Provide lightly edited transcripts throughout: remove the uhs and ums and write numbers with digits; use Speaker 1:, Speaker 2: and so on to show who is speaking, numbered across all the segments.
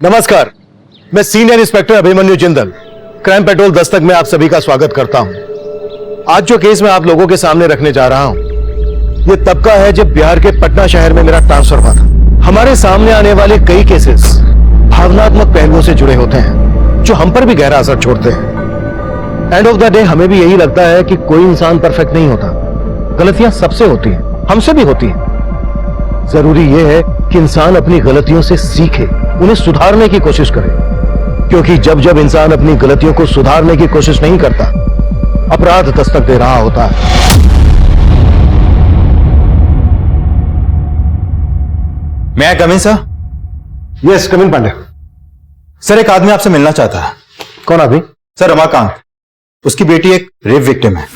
Speaker 1: नमस्कार, मैं senior inspector Abhimanyu Jindal, crime petrol Dastak में आप सभी का स्वागत करता हूं। आज जो केस मैं आप लोगों के सामने रखने जा रहा हूं, यह तब का है जब बिहार के पटना शहर में मेरा ट्रांसफर हुआ था। हमारे सामने आने वाले कई केसेस भावनात्मक पहलुओं से जुड़े होते हैं, जो हम पर भी गहरा असर छोड़ते हैं। एंड ऑफ द डे हमें भी यही लगता है कि कोई इंसान परफेक्ट नहीं होता, गलतियां सबसे होती हैं, हमसे भी होती हैं। जरूरी यह है कि इंसान अपनी गलतियों से सीखे, उन्हें सुधारने की कोशिश करे, क्योंकि जब जब इंसान अपनी गलतियों को सुधारने की कोशिश नहीं करता, अपराध दस्तक दे रहा होता है।
Speaker 2: मैं आई कम इन सर?
Speaker 1: यस, कम इन पांडे।
Speaker 2: सर, एक आदमी आपसे मिलना चाहता है।
Speaker 1: कौन आदमी?
Speaker 2: सर, रमाकांत। उसकी बेटी एक रेप विक्टिम है।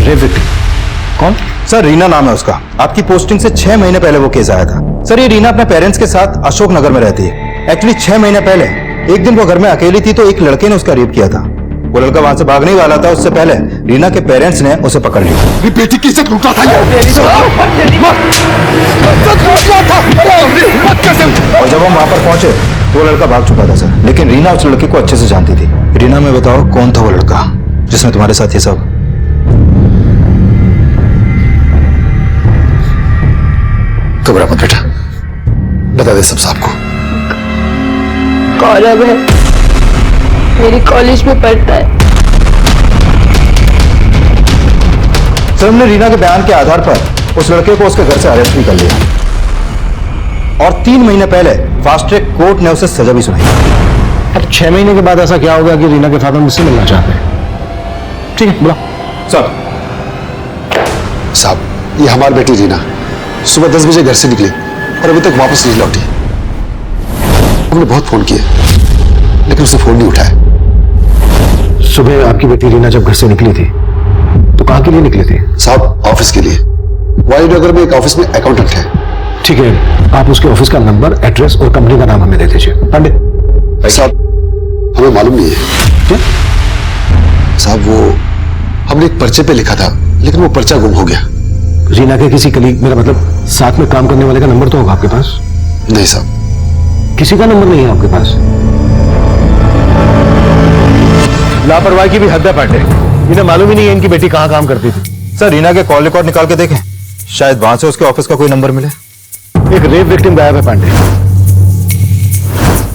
Speaker 1: Rape victim? कौन?
Speaker 2: सर, रीना नाम है उसका। आपकी पोस्टिंग से 6 महीने पहले वो केस आया था। सर, ये रीना अपने पेरेंट्स के साथ अशोक नगर में रहती है। एक्चुअली 6 महीने पहले एक दिन वो घर में अकेली थी तो एक लड़के ने उसका रेप किया था। वो लड़का वहां से भागने ही वाला था, उससे पहले रीना के पेरेंट्स ने उसे पकड़ लिया।
Speaker 3: मेरी बेटी की इज्जत लूटा था
Speaker 2: और जब हम वहां पर पहुंचे तो वो लड़का भाग चुका था सर, लेकिन रीना उस लड़के को अच्छे से जानती थी। रीना, मैं बताओ कौन था वो लड़का जिसने तुम्हारे साथ ये सब?
Speaker 3: घबरा मत बेटा, बता दे सब साहब को।
Speaker 4: गौरव है, मेरी कॉलेज में पढ़ता है।
Speaker 2: सर, हमने रीना के बयान के आधार पर उस लड़के को उसके घर से अरेस्ट भी कर लिया और 3 महीने पहले फास्ट ट्रैक कोर्ट ने उसे सजा भी सुनाई।
Speaker 1: अब 6 महीने के बाद ऐसा क्या होगा कि रीना के फादर मुझसे मिलना चाहते हैं? ठीक है, बुलाओ।
Speaker 3: साहब, ये हमारी बेटी रीना सुबह 10 बजे घर से निकली और अभी तक वापस नहीं लौटी। हमने बहुत फोन किए लेकिन उसने फोन नहीं उठाया।
Speaker 1: सुबह आपकी बेटी रीना जब घर से निकली थी तो कहां के लिए निकली थी?
Speaker 3: साहब, ऑफिस के लिए। वायुनगर में एक ऑफिस में अकाउंटेंट है।
Speaker 1: ठीक है, आप उसके ऑफिस का नंबर, एड्रेस और कंपनी का नाम हमें दे दीजिए। पांडे
Speaker 3: साहब, हमें मालूम नहीं है।
Speaker 1: क्या?
Speaker 3: साहब, वो हमने एक पर्चे पे लिखा था लेकिन वो पर्चा गुम हो गया।
Speaker 1: रीना के किसी कलीग, मेरा मतलब साथ में काम करने वाले का नंबर तो होगा आपके पास?
Speaker 3: नहीं साहब,
Speaker 1: किसी का नंबर नहीं है आपके पास? लापरवाही की भी हद है पांडे, इन्हें मालूम ही नहीं है इनकी बेटी कहां काम करती थी।
Speaker 2: सर, रीना के कॉल रिकॉर्ड निकाल के देखें, शायद वहां से उसके ऑफिस का कोई नंबर मिले।
Speaker 1: एक रेप विक्टिम गायब है पांडे।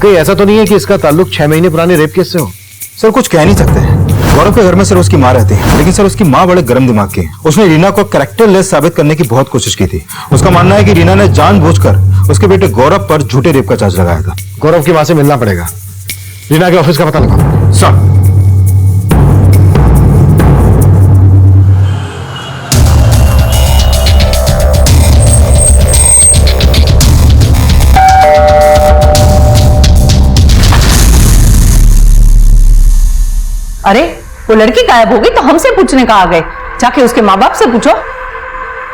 Speaker 1: कहीं ऐसा तो नहीं है कि इसका ताल्लुक 6 महीने पुराने रेप केस से हो?
Speaker 2: सर, कुछ कह नहीं सकते। गौरव के घर में सर उसकी माँ रहती है, लेकिन सर उसकी माँ बड़े गर्म दिमाग की है। उसने रीना को कैरेक्टरलेस साबित करने की बहुत कोशिश की थी। उसका मानना है कि रीना ने जानबूझकर उसके बेटे गौरव पर झूठे रेप का चार्ज लगाया था।
Speaker 1: गौरव की मां से मिलना पड़ेगा। रीना के ऑफिस का पता लगाओ।
Speaker 2: सर,
Speaker 4: अरे, वो लड़की गायब हो गई तो हमसे पूछने कहाँ आ गए? जाके उसके माँ बाप से पूछो।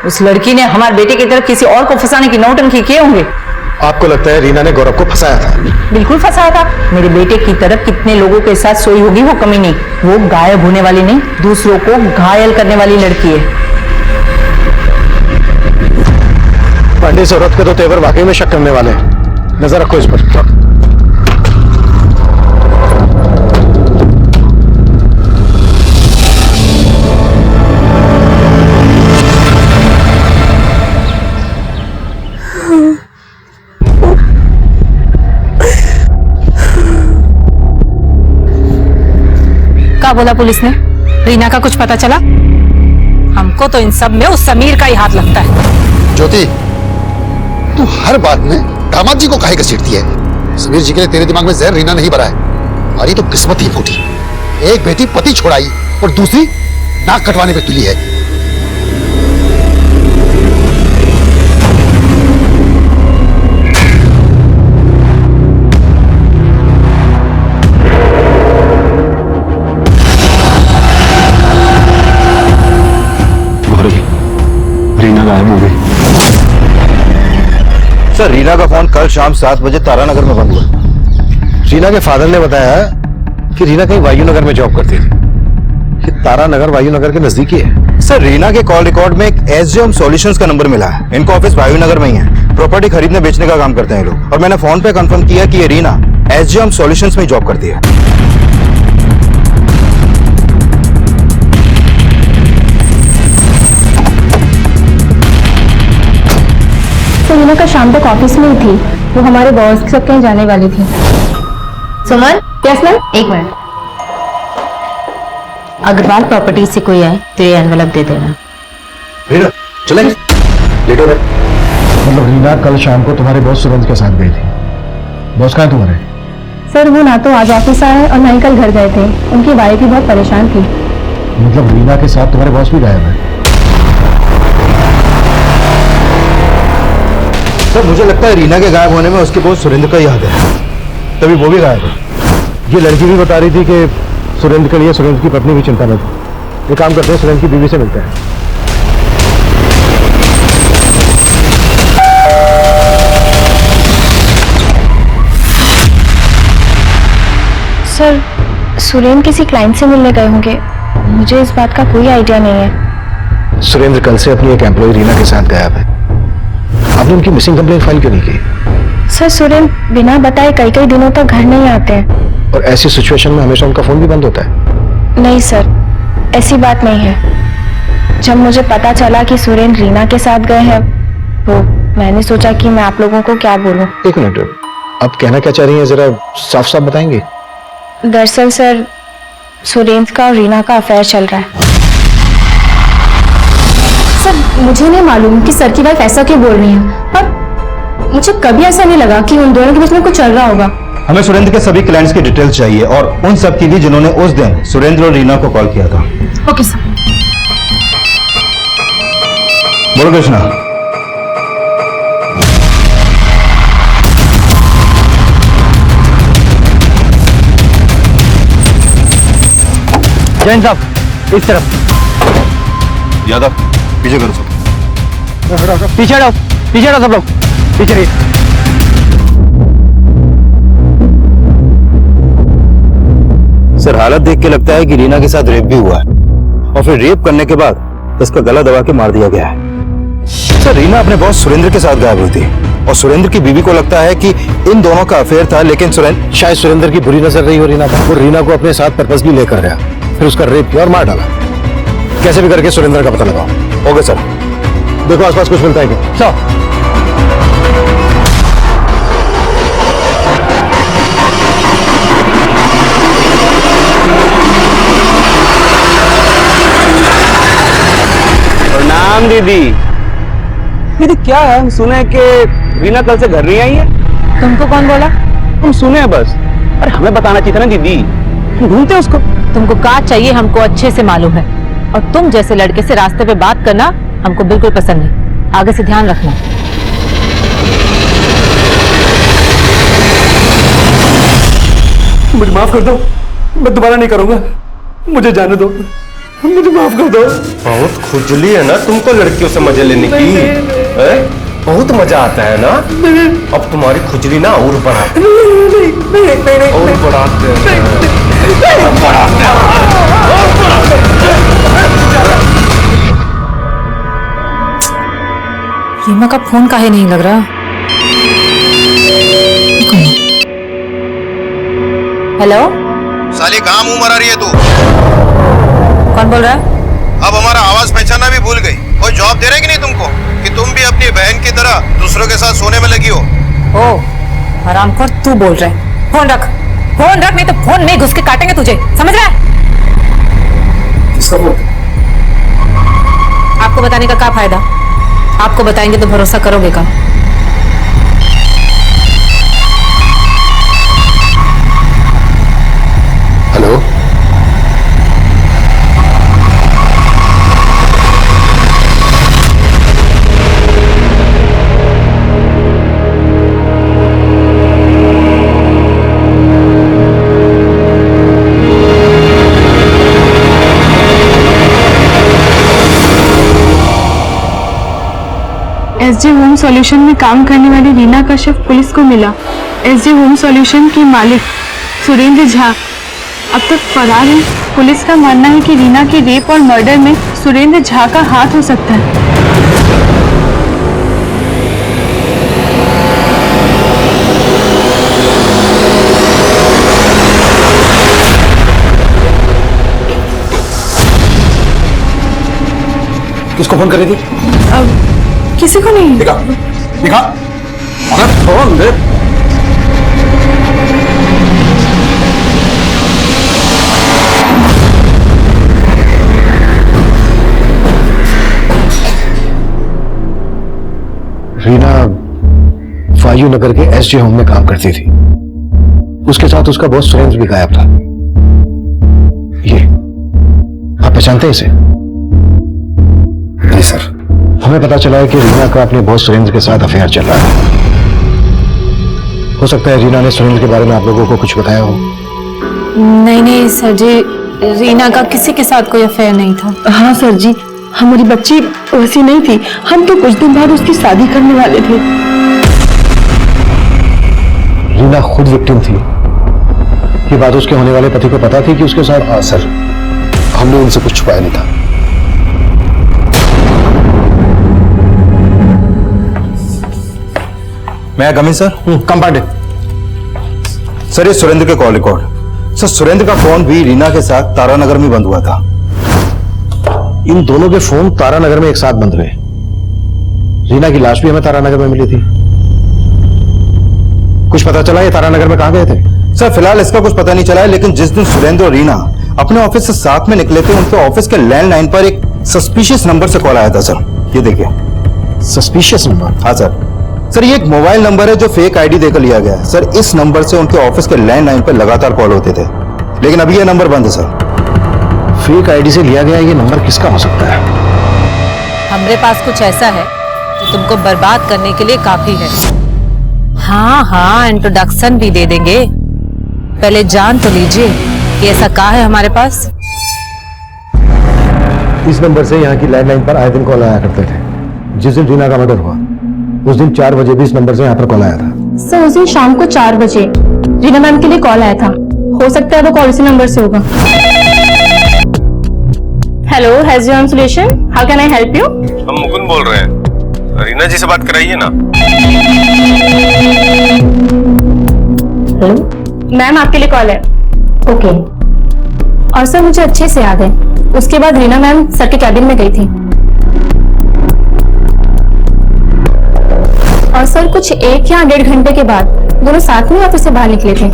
Speaker 4: उस लड़की ने हमारे बेटे की तरफ किसी और को फंसाने की नौटंकी किए होंगे।
Speaker 1: आपको लगता है रीना ने गौरव को फंसाया था?
Speaker 4: बिल्कुल फंसाया था। मेरे बेटे की तरफ कितने लोगों के साथ सोई होगी वो कमी नहीं। वो गायब होने वाली नहीं, दूसरों को घायल करने वाली लड़की है।
Speaker 1: पांडे, इस औरत के तो तेवर वाकई में शक करने वाले हैं। नजर रखो इस पर।
Speaker 5: क्या बोला पुलिस ने? रीना का कुछ पता चला? हमको तो इन सब में उस समीर का ही हाथ लगता है।
Speaker 3: ज्योति, तू हर बात में दामाद जी को काहे घसीटती है? समीर जी के लिए तेरे दिमाग में जहर रीना नहीं भरा है। हमारी तो किस्मत ही फूटी। एक बेटी पति छोड़ाई और दूसरी नाक कटवाने पे तुली है।
Speaker 1: रीना गायब हो गई।
Speaker 2: सर, रीना का फोन कल शाम 7 बजे तारानगर में बंद हुआ।
Speaker 1: रीना के फादर ने बताया कि रीना कहीं वायुनगर में जॉब करती थी। तारानगर वायुनगर के नजदीक ही है।
Speaker 2: सर, रीना के कॉल रिकॉर्ड में एक एसजेएम सॉल्यूशंस का नंबर मिला है। इनका ऑफिस वायुनगर में ही है। प्रॉपर्टी खरीदने बेचने का काम करते हैं ये लोग। और मैंने फोन पे कंफर्म किया कि ये रीना एसजीएम सॉल्यूशंस में जॉब करती है।
Speaker 6: तो रीना का शाम तक ऑफिस में ही थी। वो हमारे बॉस के साथ कहीं जाने वाली थी।
Speaker 4: सुमन,
Speaker 6: यस मैम।
Speaker 4: एक मिनट। अग्रवाल प्रॉपर्टी से कोई आए तो ये एनवेलप दे देना।
Speaker 1: रीना चले, लेट हो रहे। मतलब रीना कल शाम को तुम्हारे बॉस सुरेंद्र के साथ गई थी। बॉस कहाँ है तुम्हारे?
Speaker 6: सर वो ना तो आज ऑफिस आए और ना ही कल घर गए थे। उनकी वाइफ भी बहुत परेशान थी।
Speaker 1: मतलब रीना के साथ तुम्हारे बॉस भी गायब है?
Speaker 2: सर मुझे लगता है रीना के गायब होने में उसके बॉस सुरेंद्र का ही हाथ है,
Speaker 1: तभी वो भी गायब है। ये लड़की भी बता रही थी कि सुरेंद्र के लिए सुरेंद्र की पत्नी भी चिंता में थी। ये काम करते हैं, सुरेंद्र की बीवी से मिलते हैं।
Speaker 6: सर सुरेंद्र किसी क्लाइंट से मिलने गए होंगे। मुझे इस बात का कोई आइडिया नहीं है।
Speaker 1: सुरेंद्र कल से अपनी एक एम्प्लॉय रीना के साथ गायब है। आपने उनकी मिसिंग कंप्लेंट फाइल क्यों नहीं की?
Speaker 6: सर सुरेंद्र बिना बताए कई कई दिनों तक घर नहीं आते हैं।
Speaker 1: और ऐसी सिचुएशन में हमेशा उनका फोन भी बंद होता है।
Speaker 6: नहीं सर, ऐसी बात नहीं है। जब मुझे पता चला कि सुरेंद्र रीना के साथ गए हैं तो मैंने सोचा कि मैं आप लोगों को क्या बोलूं।
Speaker 1: एक मिनट, आप कहना क्या चाह रही हैं, जरा साफ साफ बताएंगे?
Speaker 6: दरअसल सर सुरेंद्र का और रीना का अफेयर चल रहा है। सर मुझे नहीं मालूम कि सर की वाइफ ऐसा क्यों बोल रही है, पर मुझे कभी ऐसा नहीं लगा कि उन दोनों के बीच में कुछ चल रहा होगा।
Speaker 2: हमें सुरेंद्र के सभी क्लाइंट्स की डिटेल्स चाहिए और उन सब की भी जिन्होंने उस दिन सुरेंद्र और रीना को कॉल किया था।
Speaker 6: Okay sir.
Speaker 2: बोलो कृष्णा।
Speaker 1: जैन साहब इस तरफ।
Speaker 2: यादव पीछे करो सब।
Speaker 1: पीछे हटो, पीछे हटो सब लोग, पीछे रहिए।
Speaker 2: सर हालत देख के लगता है कि रीना के साथ रेप भी हुआ है और फिर रेप करने के बाद उसका गला दबा के मार दिया गया है। सर रीना अपने बॉस सुरेंद्र के साथ गायब हुई थी और सुरेंद्र की बीवी को लगता है कि इन दोनों का अफेयर था, लेकिन
Speaker 1: शायद सुरेंद्र की बुरी नजर रही हो रीना पर। वो रीना को अपने साथ पर्पसली लेकर गया, फिर उसका रेप किया और मार डाला। कैसे भी करके सुरेंद्र का पता लगाओ।
Speaker 2: Okay sir.
Speaker 1: देखो आसपास कुछ मिलता है क्या? सर
Speaker 7: प्रणाम दीदी। दीदी क्या है, हम सुने कि रीना कल से घर नहीं आई है।
Speaker 4: तुमको कौन बोला?
Speaker 7: हम सुने हैं बस। अरे हमें बताना चाहिए था ना दीदी, हम ढूंढते उसको।
Speaker 5: तुमको क्या चाहिए हमको अच्छे से मालूम है, और तुम जैसे लड़के से रास्ते पे बात करना हमको बिल्कुल पसंद नहीं। आगे से ध्यान रखना।
Speaker 7: मुझे माफ कर दो, मैं दोबारा नहीं करूंगा। मुझे जाने दो, मुझे माफ कर दो।
Speaker 8: बहुत खुजली है ना तुमको लड़कियों से मजे लेने की, हैं? बहुत मजा आता है ना। अब तुम्हारी खुजली ना और बढ़ाते हैं। और बढ़ाते हैं।
Speaker 5: रीमा का फोन काहे नहीं लग रहा? हेलो,
Speaker 2: साली कहाँ मुंह मरा रही है तू?
Speaker 5: कौन बोल रहा है?
Speaker 2: अब हमारा आवाज पहचाना भी भूल गई। कोई जॉब दे रहे कि नहीं तुमको कि तुम भी अपनी बहन की तरह दूसरों के साथ सोने में लगी हो?
Speaker 5: ओ हरामखोर, तू बोल रहा है? फोन रख, फोन रख, नहीं तो फोन में घुस के काटेंगे तुझे, समझ रहा है? आपको बताने का क्या फायदा? आपको बताएंगे तो भरोसा करोगे का?
Speaker 3: हेलो,
Speaker 6: एसजे होम सॉल्यूशन में काम करने वाली रीना का शव पुलिस को मिला। एसजे होम सॉल्यूशन के मालिक सुरेंद्र झा अब तक फरार है। पुलिस का मानना है कि रीना के रेप और मर्डर में सुरेंद्र झा का हाथ हो सकता है।
Speaker 1: किसको फोन करी थी?
Speaker 6: किसी को नहीं।
Speaker 3: दिखा दिखा। अरे फोन दे।
Speaker 1: रीना वायु नगर के एसजे होम में काम करती थी। उसके साथ उसका बॉस सुरेंद्र भी गायब था। ये आप पहचानते हैं इसे?
Speaker 3: नहीं सर।
Speaker 1: हमें पता चला है कि रीना का अपने बॉस सुरेंद्र के साथ अफेयर चल रहा है। हो सकता है रीना ने सुरेंद्र के बारे में आप लोगों को कुछ बताया हो।
Speaker 5: नहीं नहीं सर जी, रीना का किसी के साथ कोई अफेयर नहीं था।
Speaker 6: हाँ सर जी, हमारी बच्ची वैसी नहीं थी। हम तो कुछ दिन बाद उसकी शादी करने वाले थे।
Speaker 1: रीना खुद विक्टिम थी। ये बात उसके होने वाले पति को पता थी कि उसके साथ?
Speaker 3: हाँ सर, हमने उनसे कुछ छुपाया नहीं था।
Speaker 2: मैं कमिंग सर?
Speaker 1: कम पांडे।
Speaker 2: सर ये सुरेंद्र के कॉल रिकॉर्ड। सर सुरेंद्र का फोन भी रीना के साथ तारानगर में बंद हुआ था।
Speaker 1: इन दोनों के फोन तारानगर में एक साथ बंद हुए। रीना की लाश भी हमें तारानगर में मिली थी। कुछ पता चला ये तारानगर में कहां गए थे?
Speaker 2: सर फिलहाल इसका कुछ पता नहीं चला है, लेकिन जिस दिन सुरेंद्र और रीना अपने ऑफिस से साथ में निकले थे, उनके ऑफिस के लैंडलाइन पर एक सस्पिशियस नंबर से कॉल आया था सर। ये देखिए।
Speaker 1: Suspicious number?
Speaker 2: हाँ सर। सर ये एक मोबाइल नंबर है जो फेक आईडी देकर लिया गया है सर। इस नंबर से उनके ऑफिस के लैंडलाइन पर लगातार कॉल होते थे, लेकिन अभी ये नंबर बंद है सर।
Speaker 1: फेक आईडी से लिया गया ये नंबर किसका हो सकता है?
Speaker 5: हमारे पास कुछ ऐसा है जो तुमको बर्बाद करने के लिए काफी है। हाँ हाँ, इंट्रोडक्शन भी दे देंगे। पहले जान तो लीजिए कि ऐसा क्या है हमारे पास।
Speaker 1: इस नंबर से यहाँ की लैंडलाइन पर आए दिन कॉल आया करते थे। जिस दिन रीना का मर्डर हुआ उस दिन 4 बजे भी इस नंबर से यहाँ पर कॉल आया था।
Speaker 6: सर उस दिन शाम को 4 बजे रीना मैम के लिए कॉल आया था। हो सकता है वो कॉल इसी नंबर से होगा। Hello, has your solution, how can I help you?
Speaker 8: हम मुकुंद बोल रहे हैं, रीना जी से बात कराइए ना।
Speaker 6: हेलो मैम, आपके लिए कॉल है। ओके। और सर मुझे अच्छे से याद है, उसके बाद रीना मैम सर के कैबिन में गई थी। और सर कुछ 1 या 1.5 घंटे के बाद दोनों साथ में ऑफिस से बाहर निकले थे।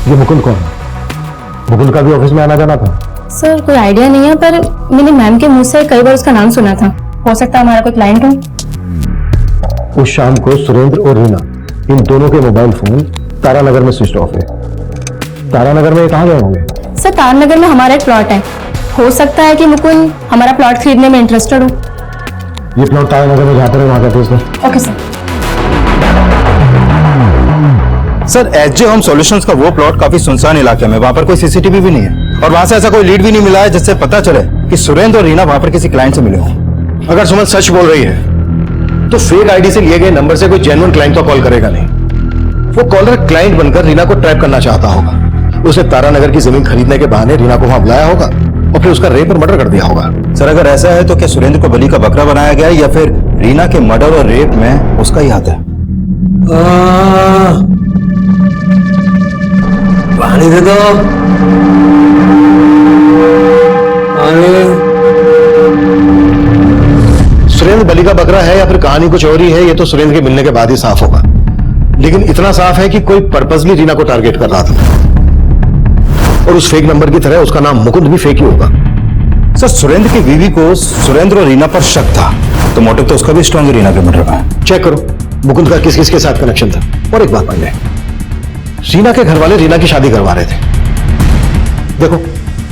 Speaker 1: ये मुकुंद कौन है? मुकुंद का भी ऑफिस में आना जाना था?
Speaker 6: सर कोई आइडिया नहीं है, पर मैंने मैम के मुंह से कई बार उसका नाम सुना था। हो सकता है हमारा कोई क्लाइंट हो।
Speaker 1: उस शाम को सुरेंद्र और रीना इन दोनों के मोबाइल फोन तारानगर में स्विच ऑफ है। तारानगर में कहाँ गए होंगे?
Speaker 6: सर तारानगर में हमारा एक प्लॉट है। हो सकता है कि मुकुंद हमारा प्लॉट खरीदने में इंटरेस्टेड हो।
Speaker 1: ये प्लॉट तारानगर में जहाँ पर है वहां का थे।
Speaker 6: Okay sir.
Speaker 2: Sir SJ home solutions का वो प्लॉट काफी सुनसान इलाके में, वहां पर कोई सीसीटीवी भी नहीं है और वहां से ऐसा कोई लीड भी नहीं मिला है जिससे पता चले कि सुरेंद्र और रीना वहां पर किसी क्लाइंट से मिले हों।
Speaker 1: अगर सुमन सच बोल रही है तो फेक आईडी से लिए गए नंबर से कोई जेन्युइन क्लाइंट तो कॉल करेगा नहीं। वो कॉलर क्लाइंट बनकर रीना को ट्रैप करना चाहता होगा। उसने तारानगर की जमीन खरीदने के बहाने रीना को वहां बुलाया होगा और फिर उसका रेप और मर्डर कर दिया होगा।
Speaker 2: सर अगर ऐसा है तो क्या सुरेंद्र को बलि का बकरा बनाया गया है या फिर रीना के मर्डर और रेप में उसका ही हाथ है?
Speaker 8: पानी दे दो।
Speaker 1: सुरेंद्र बलि का बकरा है या फिर कहानी कुछ और ही है, ये तो सुरेंद्र के मिलने के बाद ही साफ होगा। लेकिन इतना साफ है कि कोई पर्पसली रीना को टारगेट कर रहा था और उस फेक नंबर की तरह उसका नाम मुकुंद भी फेक ही होगा।
Speaker 2: सर सुरेंद्र की बीवी को सुरेंद्र और रीना पर शक था, तो मोटिव तो उसका भी स्ट्रॉन्ग रीना के मर्डर में।
Speaker 1: चेक करो मुकुंद का किस किस के साथ कनेक्शन था। और एक बात पांडे, रीना के घर वाले रीना की शादी करवा रहे थे। देखो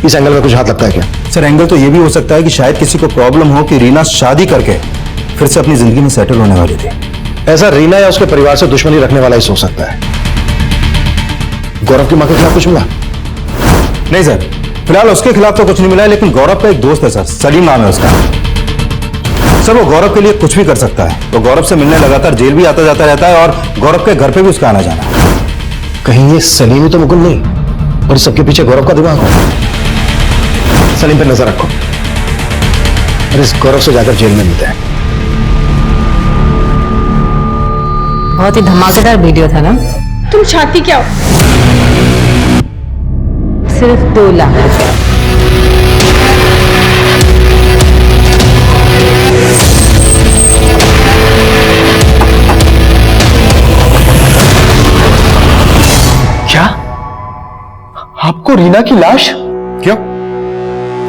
Speaker 1: इस एंगल में कुछ हाथ लगता है क्या?
Speaker 2: सर एंगल तो ये भी हो सकता है कि शायद किसी को प्रॉब्लम हो कि रीना शादी करके फिर से अपनी जिंदगी में सेटल होने वाली थी।
Speaker 1: ऐसा रीना या उसके परिवार से दुश्मनी रखने वाला ही सोच सकता है। गौरव की मां के खिलाफ कुछ मिला?
Speaker 2: नहीं सर, फिलहाल उसके खिलाफ तो कुछ नहीं मिला है, लेकिन गौरव का एक दोस्त है सर, सलीम नाम है उसका। सर वो गौरव के लिए कुछ भी कर सकता है। वो गौरव से मिलने लगातार जेल भी आता जाता रहता है और गौरव के घर पे भी उसका आना जाना है।
Speaker 1: कहीं ये सलीम ही तो मुकुंद नहीं और सबके पीछे गौरव का दिमाग हो। सलीम पे नजर रखो और इस गौरव से जाकर जेल में मिलते हैं।
Speaker 5: बहुत ही धमाकेदार वीडियो था ना।
Speaker 6: तुम चाहती क्या हो?
Speaker 5: सिर्फ 2 लाख।
Speaker 2: आपको रीना की लाश?
Speaker 1: क्यों?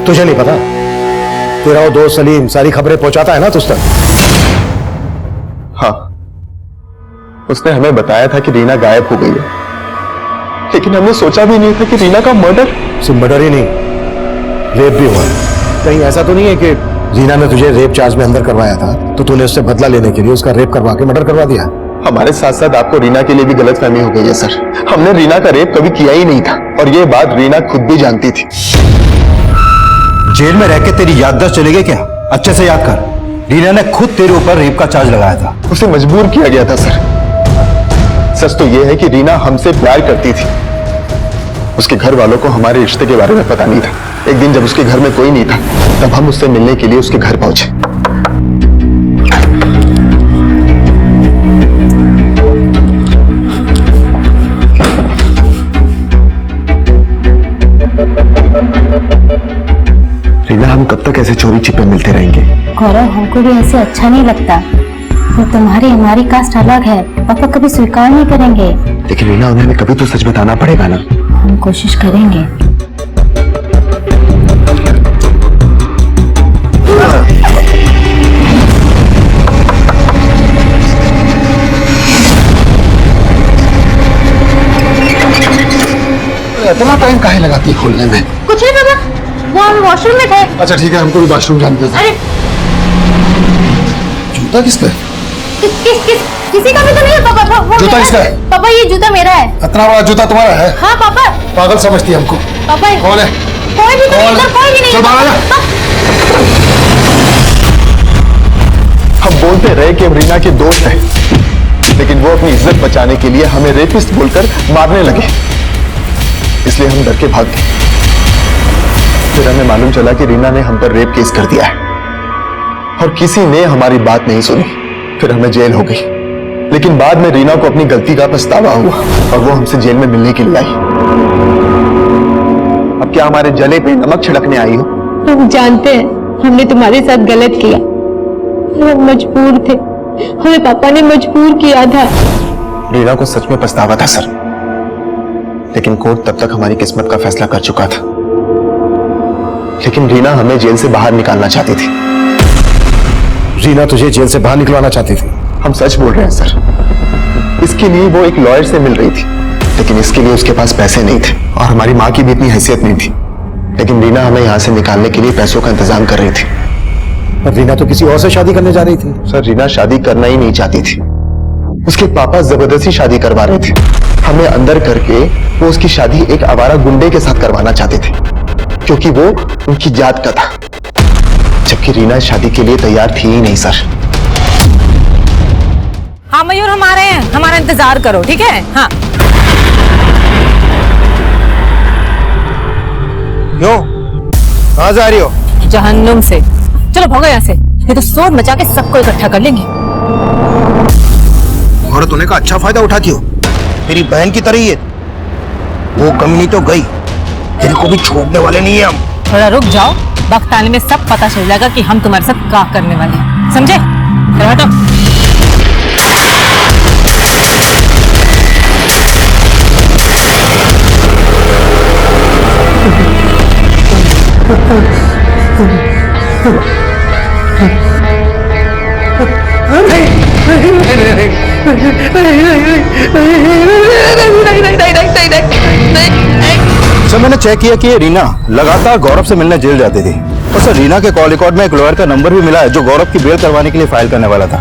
Speaker 1: तुझे नहीं पता? तेरा वो दोस्त सलीम सारी खबरें पहुंचाता है ना तुझ तक।
Speaker 2: हाँ, उसने हमें बताया था कि रीना गायब हो गई है, लेकिन हमने सोचा भी नहीं था कि रीना का मर्डर।
Speaker 1: सिर्फ मर्डर ही नहीं, रेप भी हुआ है। कहीं ऐसा तो नहीं है कि रीना ने तुझे रेप चार्ज में अंदर करवाया था तो तूने उससे बदला लेने के लिए उसका रेप करवा के मर्डर करवा दिया?
Speaker 2: हमारे साथ साथ आपको रीना के लिए भी गलतफहमी हो गई है सर। हमने रीना का रेप कभी किया ही नहीं था और ये बात रीना खुद भी जानती थी। जेल में रह के तेरी याददाश्त चली गई क्या? अच्छे से याद कर, रीना ने खुद तेरे ऊपर रेप का चार्ज लगाया था। उसे मजबूर किया गया था सर। सच तो यह है कि रीना हमसे प्यार करती थी। उसके घर वालों को हमारे रिश्ते के बारे में पता नहीं था। एक दिन जब उसके घर में कोई नहीं था तब हम उससे मिलने के लिए उसके घर पहुंचे। रीना, हम कब तक ऐसे चोरी छिपे मिलते रहेंगे?
Speaker 9: गौरव, हमको भी ऐसे अच्छा नहीं लगता। तो तुम्हारी हमारी कास्ट अलग है, पापा कभी स्वीकार नहीं करेंगे।
Speaker 2: लेकिन रीना, उन्हें हमें कभी तो सच बताना पड़ेगा ना।
Speaker 9: हम कोशिश करेंगे।
Speaker 3: इतना टाइम काहे लगाती है खोलने में?
Speaker 9: कुछ नहीं पापा, वो हम वॉशरूम में थे।
Speaker 3: अच्छा ठीक है, हमको भी वॉशरूम जाने दे।
Speaker 9: अरे
Speaker 3: जूता किस पे?
Speaker 9: किसी का भी तो नहीं है पापा। वो
Speaker 3: जूता
Speaker 9: मेरा
Speaker 3: किसका है?
Speaker 9: पापा, ये जूता मेरा है।
Speaker 3: इतना बड़ा जूता तुम्हारा है?
Speaker 9: हाँ पापा।
Speaker 3: पागल समझती है हमको।
Speaker 9: पापा
Speaker 3: कौन है?
Speaker 9: कोई भी तो नहीं, इधर कोई भी नहीं।
Speaker 3: चल बाहर आ जा।
Speaker 2: हम बोलते रहे कि हम रीना के दोस्त हैं, लेकिन वो अपनी इज्जत बचाने के लिए हमें रेपिस्ट बोलकर मारने लगे। इसलिए हम डर के भाग गए। फिर हमें मालूम चला कि रीना ने हम पर रेप केस कर दिया है और किसी ने हमारी बात नहीं सुनी। फिर हमें जेल हो गई, लेकिन बाद में रीना को अपनी गलती का पछतावा हुआ और वो हमसे जेल में मिलने के लिए आई। अब क्या हमारे जले पे नमक छिड़कने आई हो?
Speaker 6: हम जानते हैं हमने तुम्हारे साथ गलत किया, हम मजबूर थे, हमें पापा ने मजबूर किया था।
Speaker 2: रीना को सच में पछतावा था सर, लेकिन कोर्ट तब तक हमारी किस्मत का फैसला कर चुका था। लेकिन रीना हमें जेल से बाहर निकालना चाहती थी।
Speaker 1: रीना तुझे जेल से बाहर निकलवाना चाहती थी?
Speaker 2: हम सच बोल रहे हैं सर। इसके लिए वो एक लॉयर से मिल रही थी, लेकिन इसके लिए उसके पास पैसे नहीं थे और हमारी माँ की भी इतनी हैसियत नहीं थी। लेकिन रीना हमें यहाँ से निकालने के लिए पैसों का इंतजाम कर रही थी।
Speaker 1: पर रीना तो किसी और से शादी करने जा रही थी।
Speaker 2: सर, रीना शादी करना ही नहीं चाहती थी। उसके पापा जबरदस्ती शादी करवा रहे थे। हमें अंदर करके वो उसकी शादी एक आवारा गुंडे के साथ करवाना चाहते थे, क्योंकि वो उनकी जात का था, जबकि रीना शादी के लिए तैयार थी ही नहीं सर।
Speaker 5: हाँ मयूर, हम आ रहे हैं, हमारा इंतजार करो, ठीक है? हाँ।
Speaker 1: क्यों? कहाँ जा रही हो?
Speaker 5: जहन्नुम से। चलो भागो यहाँ से, ये तो शोर मचा के सबको इकट्ठा कर लेंगे।
Speaker 1: औरत होने का अच्छा फायदा उठाती हो, तेरी बहन की तरह ही है। वो कमी तो गई, तेरे को भी छोड़ने वाले नहीं है हम।
Speaker 5: थोड़ा रुक जाओ, वक्त आने में सब पता चल जाएगा कि हम तुम्हारे साथ क्या करने वाले हैं, समझे? चलो हटो।
Speaker 2: सर, मैंने चेक किया कि ये रीना लगातार गौरव से मिलने जेल जाती थी और सर रीना के कॉल रिकॉर्ड में एक लॉयर का नंबर भी मिला है जो गौरव की बेल करवाने के लिए फाइल करने वाला था।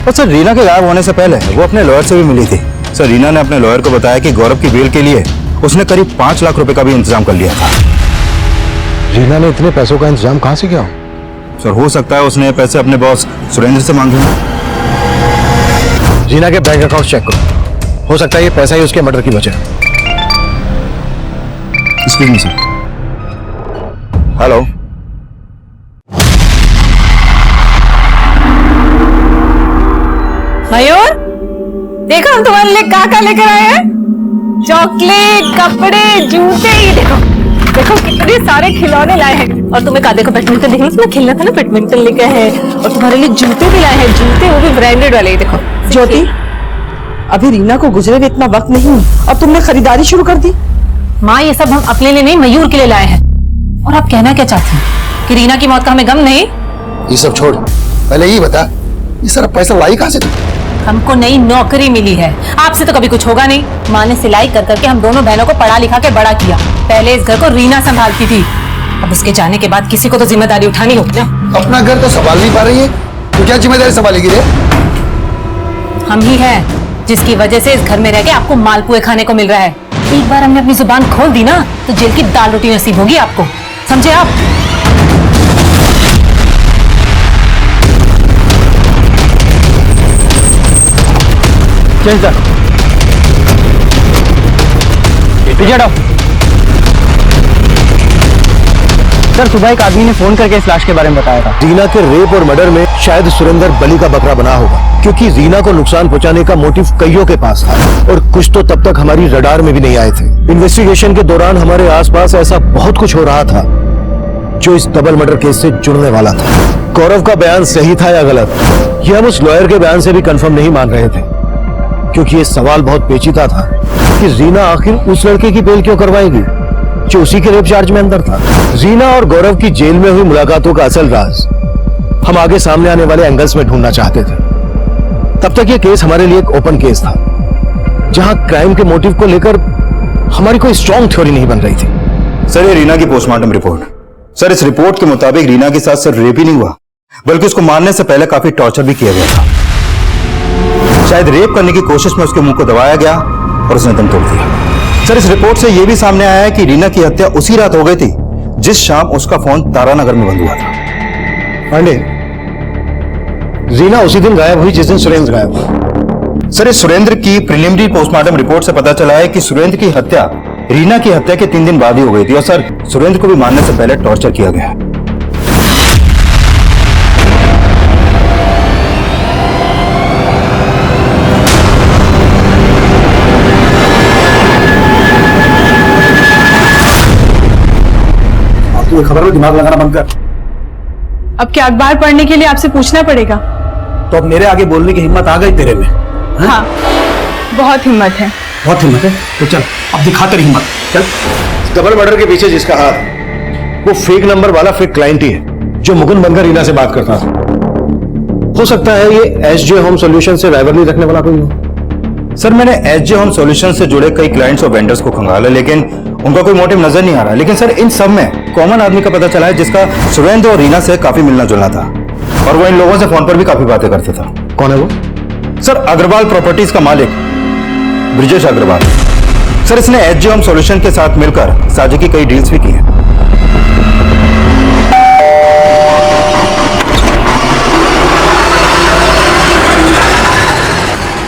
Speaker 2: और सर, रीना के गायब होने से पहले वो अपने लॉयर से भी मिली थी। सर, रीना ने अपने लॉयर को बताया कि गौरव की बेल के लिए उसने करीब 5 लाख रुपए का भी इंतजाम कर लिया था।
Speaker 1: रीना ने इतने पैसों का इंतजाम कहाँ से किया?
Speaker 2: सर, हो सकता है उसने पैसे अपने बॉस सुरेंद्र से मांगे हों।
Speaker 1: रीना के बैंक अकाउंट चेक करो, हो सकता है ये पैसा ही उसके मर्डर की वजह।
Speaker 2: Excuse me sir. हेलो,
Speaker 5: मयूर, देखो हम तुम्हारे लिए क्या लेकर आए हैं। चॉकलेट, कपड़े, जूते, ये देखो देखो कितने सारे खिलौने लाए हैं। और तुम्हें कहा, देखो बैडमिंटन देखना, उसमें खेलना था ना, बैडमिंटन लेके है। और तुम्हारे लिए जूते भी लाए हैं, जूते वो भी ब्रांडेड वाले। देखो
Speaker 4: ज्योति, अभी रीना को गुजरे हुए इतना वक्त नहीं और तुमने खरीदारी शुरू कर दी।
Speaker 5: माँ ये सब हम अपने लिए नहीं मयूर के लिए लाए हैं। और आप कहना क्या चाहती हैं कि रीना की मौत का हमें गम नहीं?
Speaker 3: ये सब छोड़, पहले ये बता, ये सारा पैसा लाई कहाँ से तू?
Speaker 5: हमको नई नौकरी मिली है, आपसे तो कभी कुछ होगा नहीं। माँ ने सिलाई कर करके हम दोनों बहनों को पढ़ा लिखा के बड़ा किया। पहले इस घर को रीना संभालती थी, अब उसके जाने के बाद किसी को तो जिम्मेदारी उठानी होगी ना।
Speaker 3: अपना घर तो संभाल नहीं पा रही है, तो क्या जिम्मेदारी संभालेगी रे?
Speaker 5: हम ही हैं जिसकी वजह से इस घर में रह के आपको मालपुए खाने को मिल रहा है। एक बार हमने अपनी जुबान खोल दी ना तो जेल की दाल रोटी नसीब होगी आपको, समझे आप?
Speaker 7: सर सुबह एक आदमी ने फोन करके इस लाश के बारे में बताया था।
Speaker 1: रीना के रेप और मर्डर में शायद सुरेंद्र बलि का बकरा बना होगा, क्योंकि रीना को नुकसान पहुंचाने का मोटिव कईयों के पास था और कुछ तो तब तक हमारी रडार में भी नहीं आए थे। इन्वेस्टिगेशन के दौरान हमारे आसपास ऐसा बहुत कुछ हो रहा था जो इस डबल मर्डर केस से जुड़ने वाला था। गौरव का बयान सही था या गलत, ये हम उस लॉयर के बयान से भी कंफर्म नहीं मान रहे थे, क्योंकि ये सवाल बहुत पेचीदा था कि रीना आखिर उस लड़के की बेल क्यों करवाएगी जो उसी के रेप चार्ज में अंदर था। रीना और गौरव की जेल में हुई मुलाकातों का असल राज हम आगे सामने आने वाले एंगल्स में ढूंढना चाहते थे। तब तक ये केस हमारे लिए एक ओपन केस था, जहां क्राइम के मोटिव को लेकर हमारी कोई स्ट्रॉन्ग थ्योरी नहीं बन रही थी।
Speaker 2: सर ये रीना की पोस्टमार्टम रिपोर्ट। सर इस रिपोर्ट के मुताबिक रीना के साथ सिर्फ रेप ही नहीं हुआ, बल्कि उसको मारने से पहले काफी टॉर्चर भी किया गया था। शायद रेप करने की कोशिश में उसके मुंह को दबाया गया और उसने दम तोड़ दिया। सर इस रिपोर्ट से यह भी सामने आया है कि रीना की हत्या उसी रात हो गई थी जिस शाम उसका फोन तारानगर में बंद हुआ था।
Speaker 1: पांडे, रीना उसी दिन गायब हुई जिस दिन सुरेंद्र गायब हुआ।
Speaker 2: सर इस सुरेंद्र की प्रिलिमिनरी पोस्टमार्टम रिपोर्ट से पता चला है कि सुरेंद्र की हत्या रीना की हत्या के 3 दिन बाद ही हो गई थी और सर सुरेंद्र को भी मारने से पहले टॉर्चर किया गया।
Speaker 3: तू खबर में दिमाग लगाना बंद कर।
Speaker 6: अब क्या अखबार पढ़ने के लिए आपसे पूछना पड़ेगा?
Speaker 3: तो अब मेरे आगे बोलने की हिम्मत आ गई तेरे में?
Speaker 6: हाँ, बहुत हिम्मत है।
Speaker 3: बहुत हिम्मत है, तो चल अब दिखा तेरी हिम्मत, चल।
Speaker 1: डबल मर्डर के पीछे जिसका हाथ, वो फेक नंबर वाला फेक क्लाइंट ही है जो मुकुंद बनकर रीना से बात करता था। हो सकता है ये एसजे होम सॉल्यूशन से राइवलरी रखने वाला कोई हो।
Speaker 2: सर मैंने एसजे होम सॉल्यूशन से जुड़े कई क्लाइंट्स और वेंडर्स को खंगाला, लेकिन उनका कोई मोटिव नजर नहीं आ रहा। लेकिन सर इन सब में कॉमन आदमी का पता चला है जिसका सुरेंद्र और रीना से काफी मिलना जुलना था और वो इन लोगों से फोन पर भी काफी बातें करता था।
Speaker 1: कौन है वो?
Speaker 2: सर अग्रवाल प्रॉपर्टीज का मालिक ब्रिजेश अग्रवाल। सर इसने एसजे होम सॉल्यूशन के साथ मिलकर साझे की कई डील्स भी की हैं।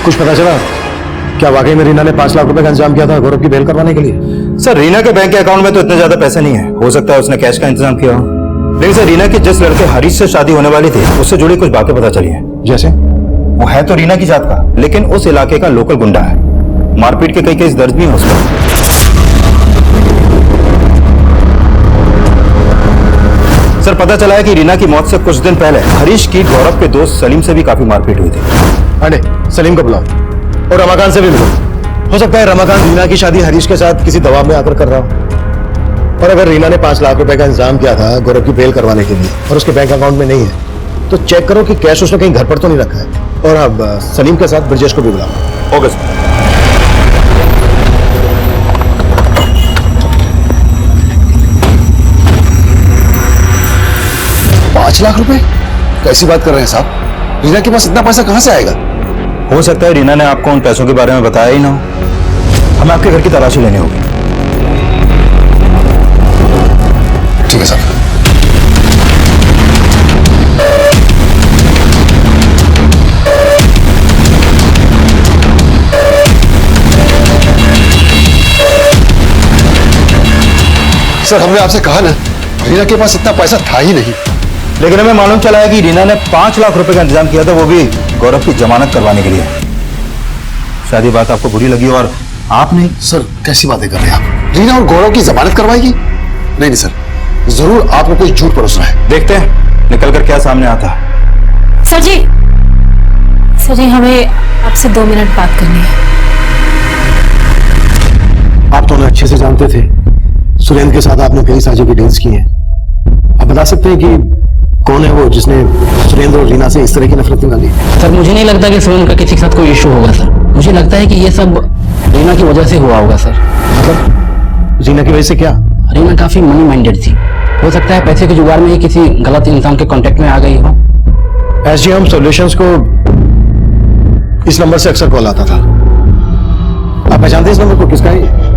Speaker 1: कुछ पता चला क्या वाकई में रीना ने 5 लाख रुपए का इंतजाम किया था गौरव की बेल करवाने के लिए?
Speaker 2: सर रीना के बैंक अकाउंट में तो इतने ज्यादा पैसे नहीं है, हो सकता है उसने कैश का इंतजाम किया हो। लेकिन सर रीना की जिस लड़के हरीश से शादी होने वाली थी उससे जुड़ी कुछ बातें पता चली है।
Speaker 1: जैसे?
Speaker 2: वो है तो रीना की जात का, लेकिन उस इलाके का लोकल गुंडा है। मारपीट के कई केस दर्ज भी हैं उस पर। सर पता चला है कि रीना की मौत से कुछ दिन पहले हरीश की गौरव के दोस्त सलीम से भी काफी मारपीट हुई थी।
Speaker 1: पांडे, सलीम को बुलाओ और रमाकांत से भी मिलो। हो सकता है रमाकांत रीना की शादी हरीश के साथ किसी दबाव में आकर कर रहा हो। और अगर रीना ने 5 लाख रुपए का इंतजाम किया था गौरव की बेल करवाने के लिए और उसके बैंक अकाउंट में नहीं है, तो चेक करो कि कैश उसने कहीं घर पर तो नहीं रखा है। और अब सलीम के साथ ब्रजेश को भी बुलाओ।
Speaker 2: Okay sir.
Speaker 3: 5 लाख रुपए? कैसी बात कर रहे हैं साहब? रीना के पास इतना पैसा कहां से आएगा?
Speaker 2: हो सकता है रीना ने आपको उन पैसों के बारे में बताया ही ना हो। हमें आपके घर की तलाशी लेनी होगी।
Speaker 3: ठीक है साहब। सर हमने आपसे कहा ना, रीना के पास इतना पैसा था ही नहीं।
Speaker 2: लेकिन हमें मालूम चला है कि रीना ने 5 लाख रुपए का इंतजाम किया था, वो भी गौरव की जमानत करवाने के लिए। शायद ये बात आपको बुरी लगी और आपने।
Speaker 3: सर कैसी बातें कर रहे हैं आप? रीना और गौरव की जमानत करवाएगी? नहीं सर, जरूर आपको कोई झूठ परोस रहा है।
Speaker 2: देखते हैं निकल कर क्या सामने आता है।
Speaker 5: सर जी हमें आपसे 2 मिनट बात करनी है।
Speaker 1: आप दोनों अच्छे से से जानते थे, सुरेंद्र के साथ आपने कई साझे की डील्स की हैं। आप बता सकते हैं कि कौन है वो जिसने सुरेंद्र और रीना से इस तरह की नफरत निकाली?
Speaker 10: सर मुझे नहीं लगता कि सुरेंद्र का किसी के साथ कोई इशू होगा सर। मुझे लगता है कि ये सब रीना की वजह से हुआ होगा सर।
Speaker 1: मतलब रीना की वजह से क्या?
Speaker 10: रीना काफी मनी माइंडेड थी, हो सकता है पैसे के जुगाड़ में ही किसी गलत इंसान के कांटेक्ट में आ गई हो।
Speaker 1: एसजीएम सॉल्यूशंस को इस नंबर से अक्सर कॉल आता था। आप पहचानते इस नंबर को? किसका है?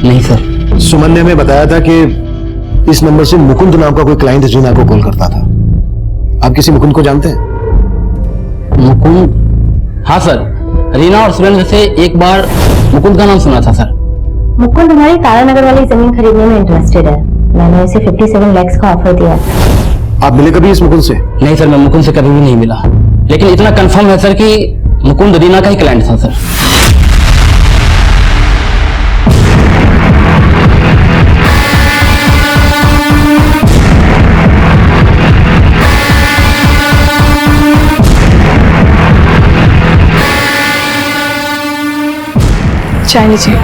Speaker 10: नहीं सर।
Speaker 1: सुमन ने हमें बताया था कि इस नंबर से मुकुंद नाम का कोई क्लाइंट रीना को कॉल करता था। आप किसी मुकुंद को जानते हैं?
Speaker 10: मुकुंद? हाँ सर, रीना और सुरेंद्र से एक बार मुकुंद का नाम सुना था सर।
Speaker 9: मुकुंद हमारी तारानगर वाली जमीन खरीदने में इंटरेस्टेड है। मैंने उसे 57 लाख का ऑफर दिया।
Speaker 1: आप मिले कभी इस मुकुंद से?
Speaker 10: नहीं सर, मैं मुकुंद से कभी भी नहीं मिला, लेकिन इतना कंफर्म है सर कि मुकुंद रीना का ही क्लाइंट था सर।
Speaker 6: चाय लीजिए।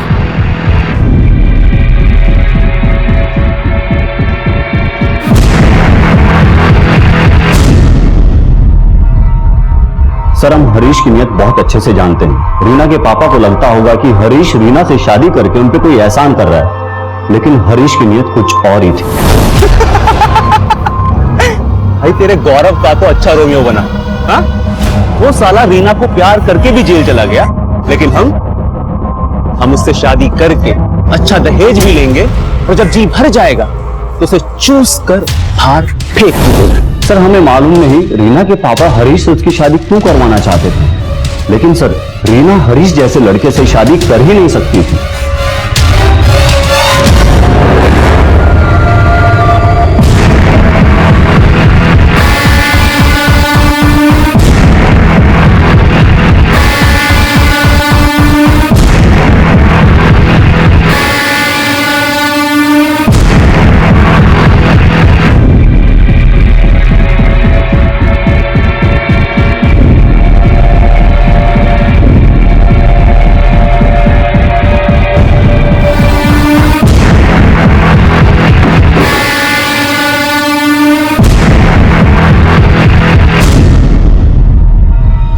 Speaker 11: सर हम हरीश की नीयत बहुत अच्छे से जानते हैं। रीना के पापा को लगता होगा कि हरीश रीना से शादी करके उन पे कोई एहसान कर रहा है, लेकिन हरीश की नीयत कुछ और ही थी।
Speaker 7: भाई तेरे गौरव का तो अच्छा रोमियो बना। हाँ? वो साला रीना को प्यार करके भी जेल चला गया, लेकिन हम उससे शादी करके अच्छा दहेज भी लेंगे और जब जी भर जाएगा तो उसे चूस कर बाहर फेंक देंगे।
Speaker 11: सर हमें मालूम नहीं रीना के पापा हरीश से उसकी शादी क्यों करवाना चाहते थे, लेकिन सर रीना हरीश जैसे लड़के से शादी कर ही नहीं सकती थी।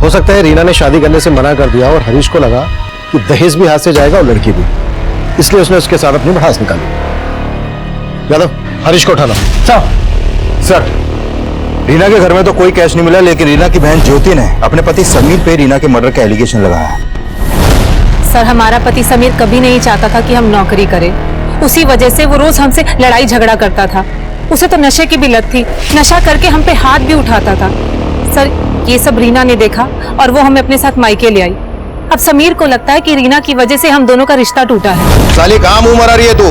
Speaker 1: हो सकता है रीना ने शादी करने से मना कर दिया और हरीश को लगा कि दहेज भी हाथ से जाएगा और लड़की भी, इसलिए उसने उसके साथ अपनी भड़ास निकाली। यादव, हरीश को उठाना।
Speaker 2: सर रीना के घर में तो कोई कैश नहीं मिला, लेकिन रीना की बहन ज्योति ने अपने पति समीर पे रीना के मर्डर का एलिगेशन लगाया।
Speaker 5: सर हमारा पति समीर कभी नहीं चाहता था कि हम नौकरी करें, उसी वजह से वो रोज हमसे लड़ाई झगड़ा करता था। उसे तो नशे की भी लत थी, नशा करके हम पे हाथ भी उठाता था। सर ये सब रीना ने देखा और वो हमें अपने साथ मायके ले आई। अब समीर को लगता है कि रीना की वजह से हम दोनों का रिश्ता टूटा है।
Speaker 2: साली कहाँ मुंह मरा रही है तू?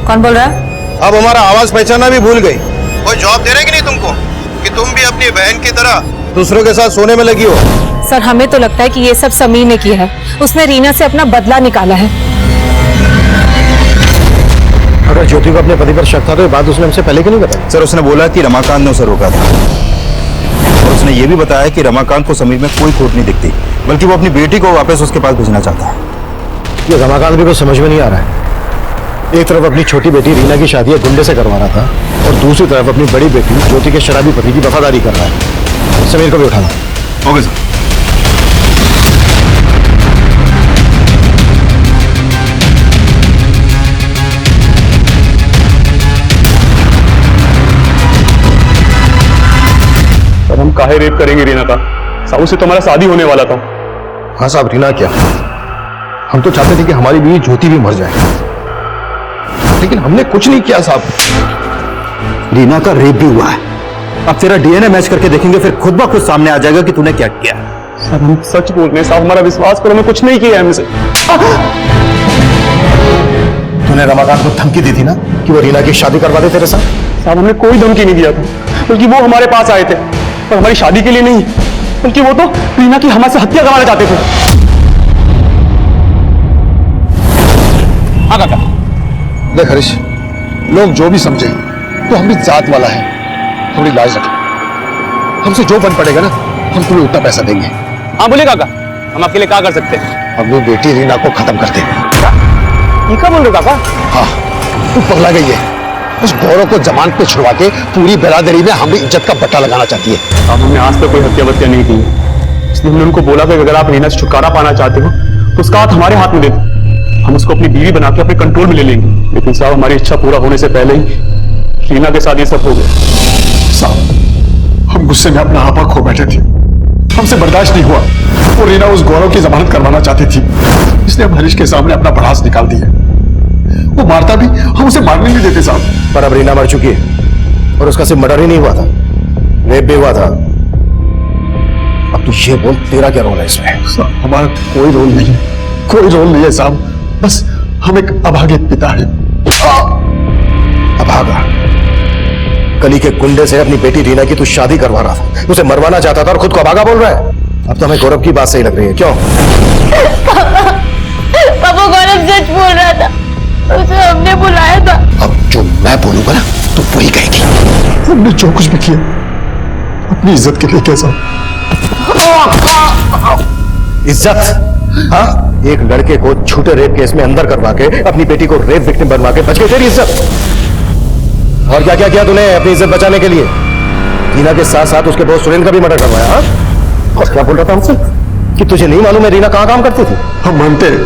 Speaker 5: कौन बोल रहा है?
Speaker 2: अब हमारा आवाज पहचाना भी भूल गई। कोई जॉब दे रहे कि नहीं तुमको कि तुम भी अपनी बहन की तरह दूसरों के साथ सोने में लगी हो?
Speaker 5: सर हमें तो लगता है कि ये सब समीर ने किया है, उसने रीना से अपना बदला निकाला है।
Speaker 1: अगर ज्योति को अपने पति पर शक था तो ये बात उसने हमसे पहले क्यों नहीं बताई?
Speaker 2: सर उसने बोला कि रमाकांत ने उसे रोका था, और उसने ये भी बताया कि रमाकांत को समीर में कोई खोट नहीं दिखती, बल्कि वो अपनी बेटी को वापस उसके पास भेजना चाहता है।
Speaker 1: ये रमाकांत भी कुछ समझ में नहीं आ रहा है। एक तरफ अपनी छोटी बेटी रीना की शादी एक गुंडे से करवा रहा था और दूसरी तरफ अपनी बड़ी बेटी ज्योति के शराबी पति की वफादारी कर रहा है। समीर को भी उठाना।
Speaker 2: Okay sir.
Speaker 7: हम काहे रेप करेंगे रीना का? साहू से तो हमारा शादी होने वाला था।
Speaker 1: हाँ साहब, रीना क्या, हम तो चाहते थे कि हमारी बीवी ज्योति भी मर जाए, लेकिन हमने कुछ नहीं किया साहब।
Speaker 2: रीना का रेप भी हुआ है। अब तेरा डीएनए मैच करके देखेंगे, फिर खुद ब खुद सामने आ जाएगा कि तूने क्या किया।
Speaker 7: सर हम सच बोल रहे हैं साहब, हमारा विश्वास करो, हमें कुछ नहीं किया है हमसे।
Speaker 1: तूने रमाकांत को धमकी दी थी ना कि वो रीना की शादी करवा दे तेरे साथ?
Speaker 7: साहब हमने कोई धमकी नहीं दिया था, बल्कि वो हमारे पास आए थे, पर हमारी शादी के लिए नहीं, बल्कि वो तो रीना की हमारे से हत्या करवाना चाहते थे। हाँ काका।
Speaker 3: देख हरीश, लोग जो भी समझे तो हम भी जात वाला है, थोड़ी लाज रख। हमसे जो बन पड़ेगा ना, हम तुम्हें उतना पैसा देंगे।
Speaker 7: हाँ बोले काका, हम आपके लिए क्या कर सकते हैं?
Speaker 3: अपनी बेटी रीना को खत्म कर देंगे।
Speaker 7: ये क्या बोल रहे काका?
Speaker 3: हाँ, तू पगला गई है। उस गौरव को जमानत पे छुड़वा के पूरी बिरादरी में हमें इज्जत का बट्टा लगाना चाहती है।
Speaker 7: अब हमने आज तक कोई हत्या वत्या नहीं की, इसलिए हमने उनको बोला कि अगर आप रीना से छुटकारा पाना चाहते हो तो उसका हाथ हमारे हाथ में दे दो, हम उसको अपनी बीवी बना के अपने कंट्रोल में ले लेंगे। लेकिन साहब, हमारी इच्छा पूरा होने से पहले ही रीना के साथ ये सब हो गया।
Speaker 12: साहब, हम गुस्से में अपना आपा खो बैठे थे, हमसे बर्दाश्त नहीं हुआ। वो रीना उस गौरव की जमानत करवाना चाहती थी, इसलिए हम हरीश के सामने अपना भड़ास निकाल दिए। वो मारता भी, हम उसे मारने नहीं देते साहब।
Speaker 1: पर अब रीना मर चुकी है और उसका सिर्फ मर्डर ही नहीं हुआ था, रेप भी हुआ था। अब तू ये बोल, तेरा क्या रोल है इसमें?
Speaker 12: साहब, हमारा कोई रोल नहीं है, कोई रोल नहीं है साहब। बस हम एक अभागे पिता है।
Speaker 1: अभागा? कली के गुंडे से अपनी बेटी रीना की तू शादी करवा रहा था, उसे मरवाना चाहता था और खुद को अभागा बोल रहा है। अब तो हमें गौरव की बात सही लग रही है, क्यों?
Speaker 6: पापा, गौरव सच बोल रहा था, उसे हमने बुलाया था।
Speaker 3: अब जो मैं बोलूंगा ना तो वही कहेगी।
Speaker 12: हमने जो कुछ भी किया अपनी इज्जत के लिए किया साहब।
Speaker 1: इज्जत? हाँ, एक लड़के को झूठे रेप केस में अंदर करवा के अपनी बेटी को रेप विक्टिम बनवा के बच गई तेरी इज्जत। और क्या क्या किया तूने अपनी इज्जत बचाने के लिए? रीना के साथ साथ उसके दोस्त सुरेंद्र का भी मर्डर करवाया। हाँ, और क्या बोल रहा था हमसे कि तुझे नहीं मालूम है रीना कहां काम करती थी?
Speaker 12: हम मानते हैं,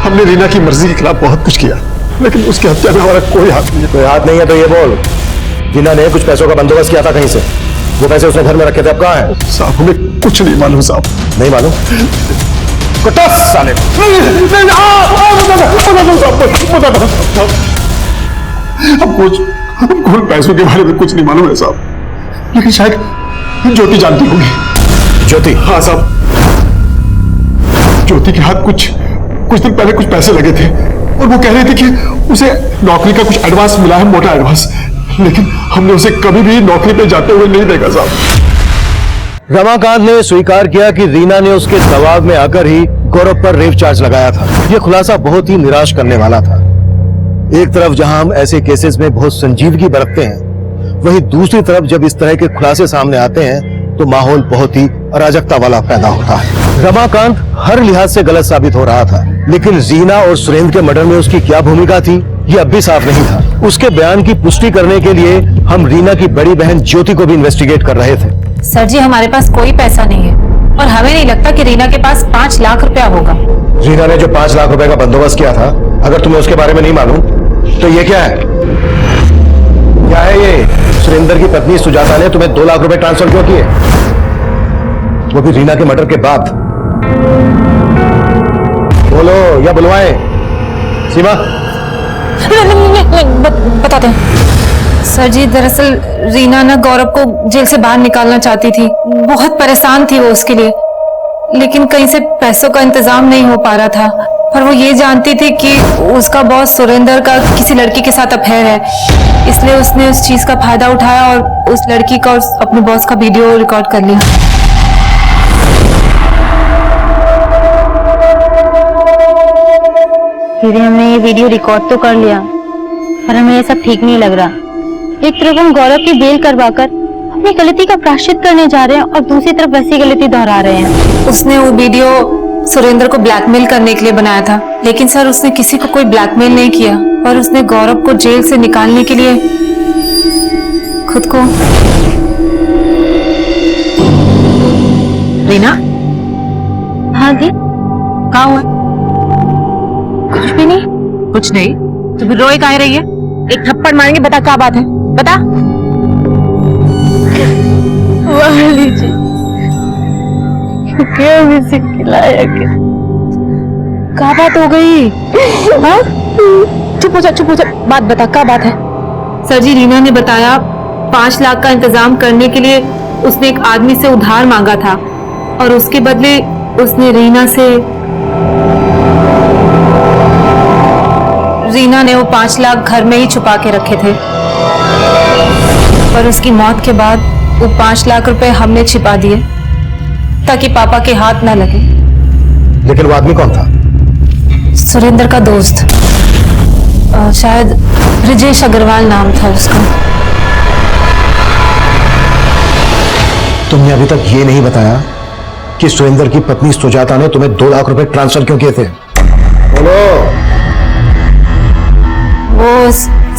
Speaker 12: हमने रीना की मर्जी के खिलाफ बहुत कुछ किया, लेकिन उसकी हत्या में हमारा कोई हाथ नहीं है।
Speaker 1: कोई हाथ नहीं है तो ये बोल, रीना ने कुछ पैसों का बंदोबस्त किया था कहीं से, वो पैसे उसने घर में रखे थे, अब कहां है?
Speaker 12: साहब, हमें कुछ नहीं मालूम साहब।
Speaker 1: नहीं मालूम? साले
Speaker 12: हमको पैसों के बारे में कुछ नहीं मालूम है साहब, लेकिन शायद ज्योति जानती होगी।
Speaker 1: ज्योति?
Speaker 12: हाँ साहब, ज्योति के हाथ कुछ दिन पहले कुछ पैसे लगे थे और वो कह रही थी कि उसे नौकरी का कुछ एडवांस मिला है, मोटा एडवांस, लेकिन हमने उसे कभी भी नौकरी पे जाते हुए नहीं देखा साहब।
Speaker 1: रमाकांत ने स्वीकार किया कि रीना ने उसके दबाव में आकर ही गौरव पर रेप चार्ज लगाया था। यह खुलासा बहुत ही निराश करने वाला था। एक तरफ जहां हम ऐसे केसेस में बहुत संजीदगी बरतते हैं, वहीं दूसरी तरफ जब इस तरह के खुलासे सामने आते हैं तो माहौल बहुत ही अराजकता वाला पैदा होता है। रमाकांत हर लिहाज से गलत साबित हो रहा था, लेकिन रीना और सुरेंद्र के मर्डर में उसकी क्या भूमिका थी ये अब भी साफ नहीं था। उसके बयान की पुष्टि करने के लिए हम रीना की बड़ी बहन ज्योति को भी इन्वेस्टिगेट कर रहे थे।
Speaker 5: सर जी, हमारे पास कोई पैसा नहीं है और हमें नहीं लगता कि रीना के पास 5 लाख रुपया होगा।
Speaker 1: रीना ने जो 5 लाख रुपए का बंदोबस्त किया था, अगर तुम्हें उसके बारे में नहीं मालूम तो ये क्या है? क्या है ये? सुरेंद्र की पत्नी सुजाता ने तुम्हें 2 लाख रुपए ट्रांसफर क्यों किए, वो भी रीना के मर्डर के बाद? बोलो या बुलवाएं? सीमा?
Speaker 5: बताते हैं सर जी, दरअसल रीना ना गौरव को जेल से बाहर निकालना चाहती थी, बहुत परेशान थी वो उसके लिए, लेकिन कहीं से पैसों का इंतजाम नहीं हो पा रहा था। पर वो ये जानती थी कि उसका बॉस सुरेंद्र का किसी लड़की के साथ अफेयर है, इसलिए उसने उस चीज का फायदा उठाया और उस लड़की का और अपने बॉस का वीडियो रिकॉर्ड कर लिया।
Speaker 9: फिर हमने ये वीडियो रिकॉर्ड तो कर लिया, पर हमें ये सब ठीक नहीं लग रहा। एक तरफ हम गौरव की बेल करवाकर अपनी गलती का प्रायश्चित करने जा रहे हैं और दूसरी तरफ वैसी गलती दोहरा रहे हैं।
Speaker 5: उसने वो वीडियो सुरेंद्र को ब्लैकमेल करने के लिए बनाया था, लेकिन सर उसने किसी को कोई ब्लैकमेल नहीं किया, पर उसने गौरव को जेल से निकालने के लिए खुद को। रीना?
Speaker 9: हाँ जी?
Speaker 5: कहाँ हुआ?
Speaker 9: कुछ भी नहीं।
Speaker 5: कुछ नहीं तो फिर रोए काहे रही है? एक थप्पड़ मारेंगे, बता क्या बात है, बता।
Speaker 6: लीजिए, क्या मुझे खिलाया के?
Speaker 5: क्या बात हो गई? हाँ? चुप हो जा, चुप हो जा, बात बता, क्या बात है? सर जी, रीना ने बताया 5 लाख का इंतजाम करने के लिए उसने एक आदमी से उधार मांगा था और उसके बदले उसने रीना ने वो 5 लाख घर में ही छुपा के रखे थे, पर उसकी मौत के बाद वो 5 लाख रुपए हमने छिपा दिए ताकि पापा के हाथ ना लगे।
Speaker 1: लेकिन वो आदमी कौन था?
Speaker 5: सुरेंद्र का दोस्त, शायद ब्रिजेश अग्रवाल नाम था उसका।
Speaker 1: तुमने अभी तक ये नहीं बताया कि सुरेंद्र की पत्नी सुजाता ने तुम्हें 2 लाख रुपए ट्रांसफर क्यों किए थे? बोलो।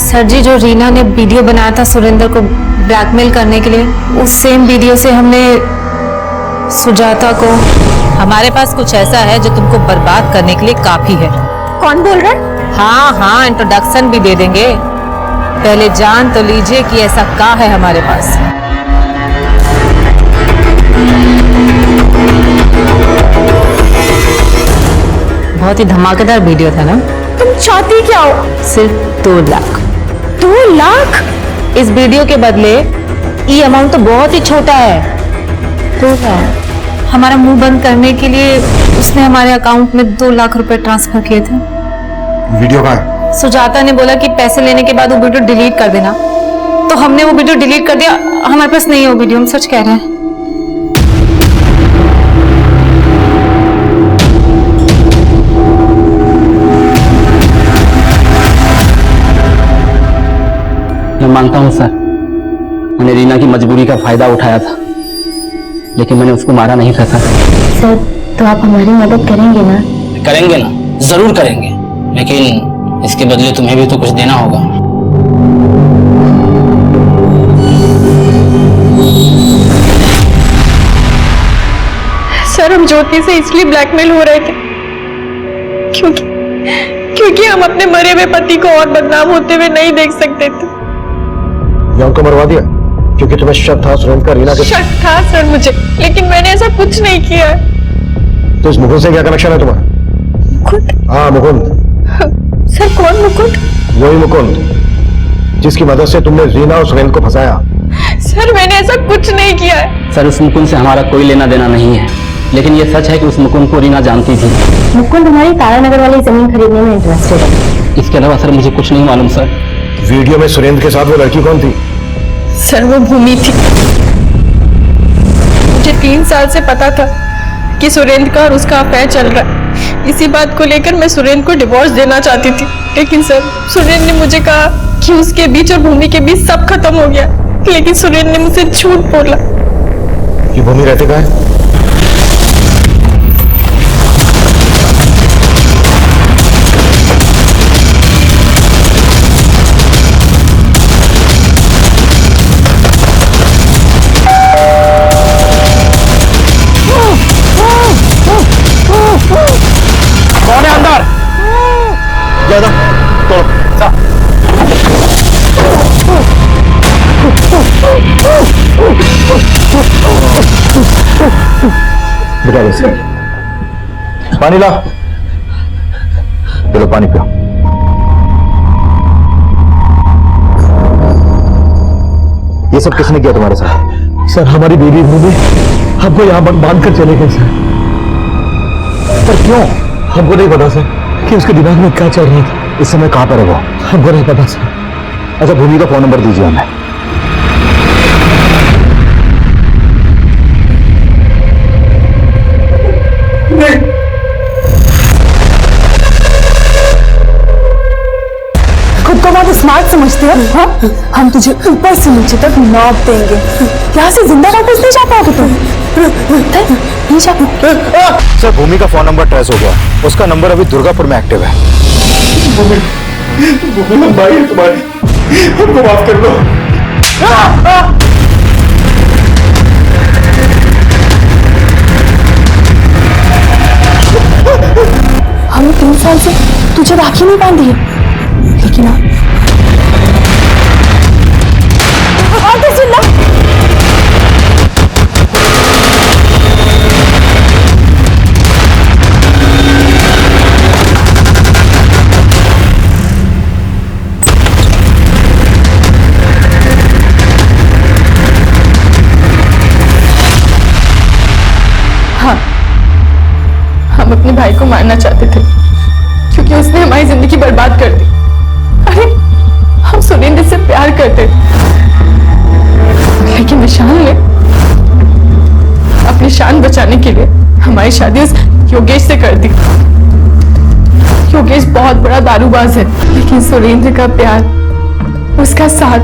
Speaker 5: सर जी, जो रीना ने वीडियो बनाया था सुरेंद्र को ब्लैकमेल करने के लिए, उस सेम वीडियो से हमने सुजाता को। हमारे पास कुछ ऐसा है जो तुमको बर्बाद करने के लिए काफी है।
Speaker 9: कौन बोल रहा है?
Speaker 5: हाँ, इंट्रोडक्शन भी दे देंगे। पहले जान तो लीजिए कि ऐसा क्या है हमारे पास। बहुत ही धमाकेदार वीडियो था ना?
Speaker 6: तुम चाहती क्या हो?
Speaker 5: सिर्फ 2 लाख।
Speaker 6: 2 लाख?
Speaker 5: इस वीडियो के बदले ये अमाउंट तो बहुत ही छोटा है। 2 लाख। हमारा मुंह बंद करने के लिए उसने हमारे अकाउंट में 2 लाख रुपए ट्रांसफर किए थे।
Speaker 12: वीडियो कहाँ है?
Speaker 5: सुजाता ने बोला कि पैसे लेने के बाद वो वीडियो डिलीट कर देना, तो हमने वो वीडियो डिलीट कर दिया। हमारे पास नहीं है वो वीडियो, हम सच कह रहे हैं।
Speaker 10: मैं मानता हूँ सर, मैंने रीना की मजबूरी का फायदा उठाया था, लेकिन मैंने उसको मारा नहीं था सर।
Speaker 9: सर, तो आप हमारी मदद करेंगे ना?
Speaker 10: करेंगे ना, जरूर करेंगे, लेकिन इसके बदले तुम्हें भी तो कुछ देना होगा।
Speaker 6: सर, हम ज्योति से इसलिए ब्लैकमेल हो रहे थे क्योंकि हम अपने मरे हुए पति को और बदनाम होते हुए नहीं देख सकते थे।
Speaker 1: या उनको मरवा दिया क्योंकि तुम्हें शक था सुरेंद्र का रीना के।
Speaker 6: शक था सर मुझे, लेकिन मैंने ऐसा कुछ नहीं किया है।
Speaker 1: तो इस मुकुंद से क्या कनेक्शन है तुम्हारा?
Speaker 6: मुकुंद?
Speaker 1: हाँ, मुकुंद।
Speaker 6: सर, कौन मुकुंद?
Speaker 1: वही मुकुंद जिसकी मदद से तुमने रीना और सुरेंद्र को फंसाया।
Speaker 6: सर, मैंने ऐसा कुछ नहीं किया है।
Speaker 10: सर, उस मुकुंद से हमारा कोई लेना देना नहीं है, लेकिन ये सच है कि उस मुकुंद को रीना जानती थी।
Speaker 9: मुकुंद हमारी तारानगर वाली जमीन खरीदने में इंटरेस्टेड है।
Speaker 10: इसके अलावा सर मुझे कुछ नहीं मालूम सर।
Speaker 1: वीडियो में सुरेंद्र के साथ वो लड़की कौन थी?
Speaker 6: सर, वो भूमि थी। मुझे 3 साल से पता था कि सुरेंद्र का और उसका अफेयर चल रहा है। इसी बात को लेकर मैं सुरेंद्र को डिवोर्स देना चाहती थी, लेकिन सर, सुरेंद्र ने मुझे कहा कि उसके बीच और भूमि के बीच सब खत्म हो गया, लेकिन सुरेंद्र ने मुझसे झूठ बोला।
Speaker 1: ये भूमि रहते कहाँ है?
Speaker 7: कौन है अंदर?
Speaker 1: ज्यादा तो बेटा वैसे पानी ला। चलो पानी पियो। ये सब किसने किया तुम्हारे साथ?
Speaker 12: सर, हमारी बेबी भूमि हमको यहाँ बांध कर चले गए सर। पर क्यों? हमको नहीं पता सर कि उसके दिमाग में क्या चल रहा था।
Speaker 1: इस समय कहां पर है वो?
Speaker 12: हमको नहीं पता सर।
Speaker 1: अच्छा, भूमि का फोन नंबर दीजिए हमें।
Speaker 6: खुद को बहुत स्मार्ट समझते हो? हाँ? हम तुझे ऊपर से नीचे तक नौब देंगे। यहाँ से जिंदा वापस नहीं जा पाओगे तुम। नहीं जा पाओगे।
Speaker 1: सर, भूमि का फोन नंबर ट्रेस हो गया। उसका नंबर अभी दुर्गापुर में एक्टिव है।
Speaker 12: भूमि भाई है तुम्हारी, हमको माफ कर दो।
Speaker 6: हमने 3 साल से तुझे राखी नहीं बांधी है, लेकिन और तो सुन लो। हाँ, हम अपने भाई को मारना चाहते थे क्योंकि उसने हमारी जिंदगी बर्बाद कर दी। अरे, हम सुरेंद्र से प्यार करते थे, लेकिन विशाल ने अपनी शान बचाने के लिए हमारी शादी उस योगेश से कर दी। योगेश बहुत बड़ा दारूबाज है, लेकिन सुरेंद्र का प्यार, उसका साथ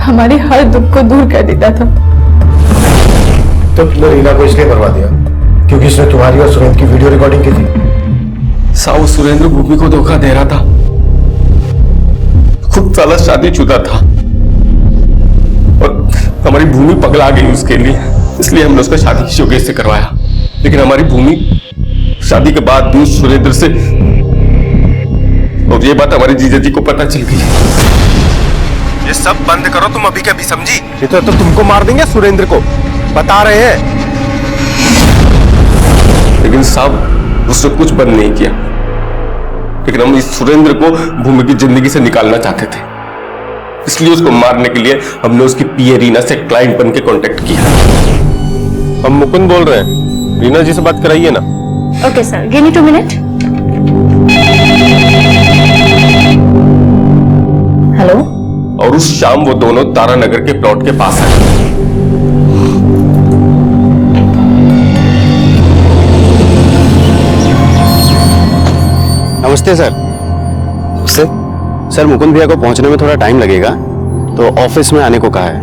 Speaker 6: हमारे हर दुख को दूर कर देता था।
Speaker 1: तुमने रीना को इसलिए मरवा दिया क्योंकि इसने तुम्हारी और सुरेंद्र की वीडियो रिकॉर्डिंग की थी।
Speaker 12: साहू सुरेंद्र भूमि को धोखा दे रहा था, खुद
Speaker 8: साला शादीशुदा था और हमारी भूमि पगला गई उसके लिए, इसलिए हमने उसका शादी योगेश से करवाया। लेकिन हमारी भूमि शादी के बाद भी सुरेंद्र से, और ये बात हमारी जीजा जी को पता चल गई।
Speaker 1: ये सब बंद करो तुम अभी के अभी, समझी? ये तो तुमको मार देंगे सुरेंद्र को, बता रहे हैं।
Speaker 8: लेकिन साहब उसने कुछ बंद नहीं किया, लेकिन हम इस सुरेंद्र को भूमि की जिंदगी से निकालना चाहते थे, इसलिए उसको मारने के लिए हमने उसकी पीए रीना से क्लाइंट बन के कॉन्टेक्ट किया।
Speaker 1: हम मुकुंद बोल रहे हैं, रीना जी से बात कराइए ना।
Speaker 6: Okay sir, give me 2 minute.
Speaker 4: Hello.
Speaker 8: और उस शाम वो दोनों तारानगर के प्लॉट के पास आए।
Speaker 2: नमस्ते सर। सर मुकुंद भैया को पहुंचने में थोड़ा टाइम लगेगा, तो ऑफिस में आने को कहा है।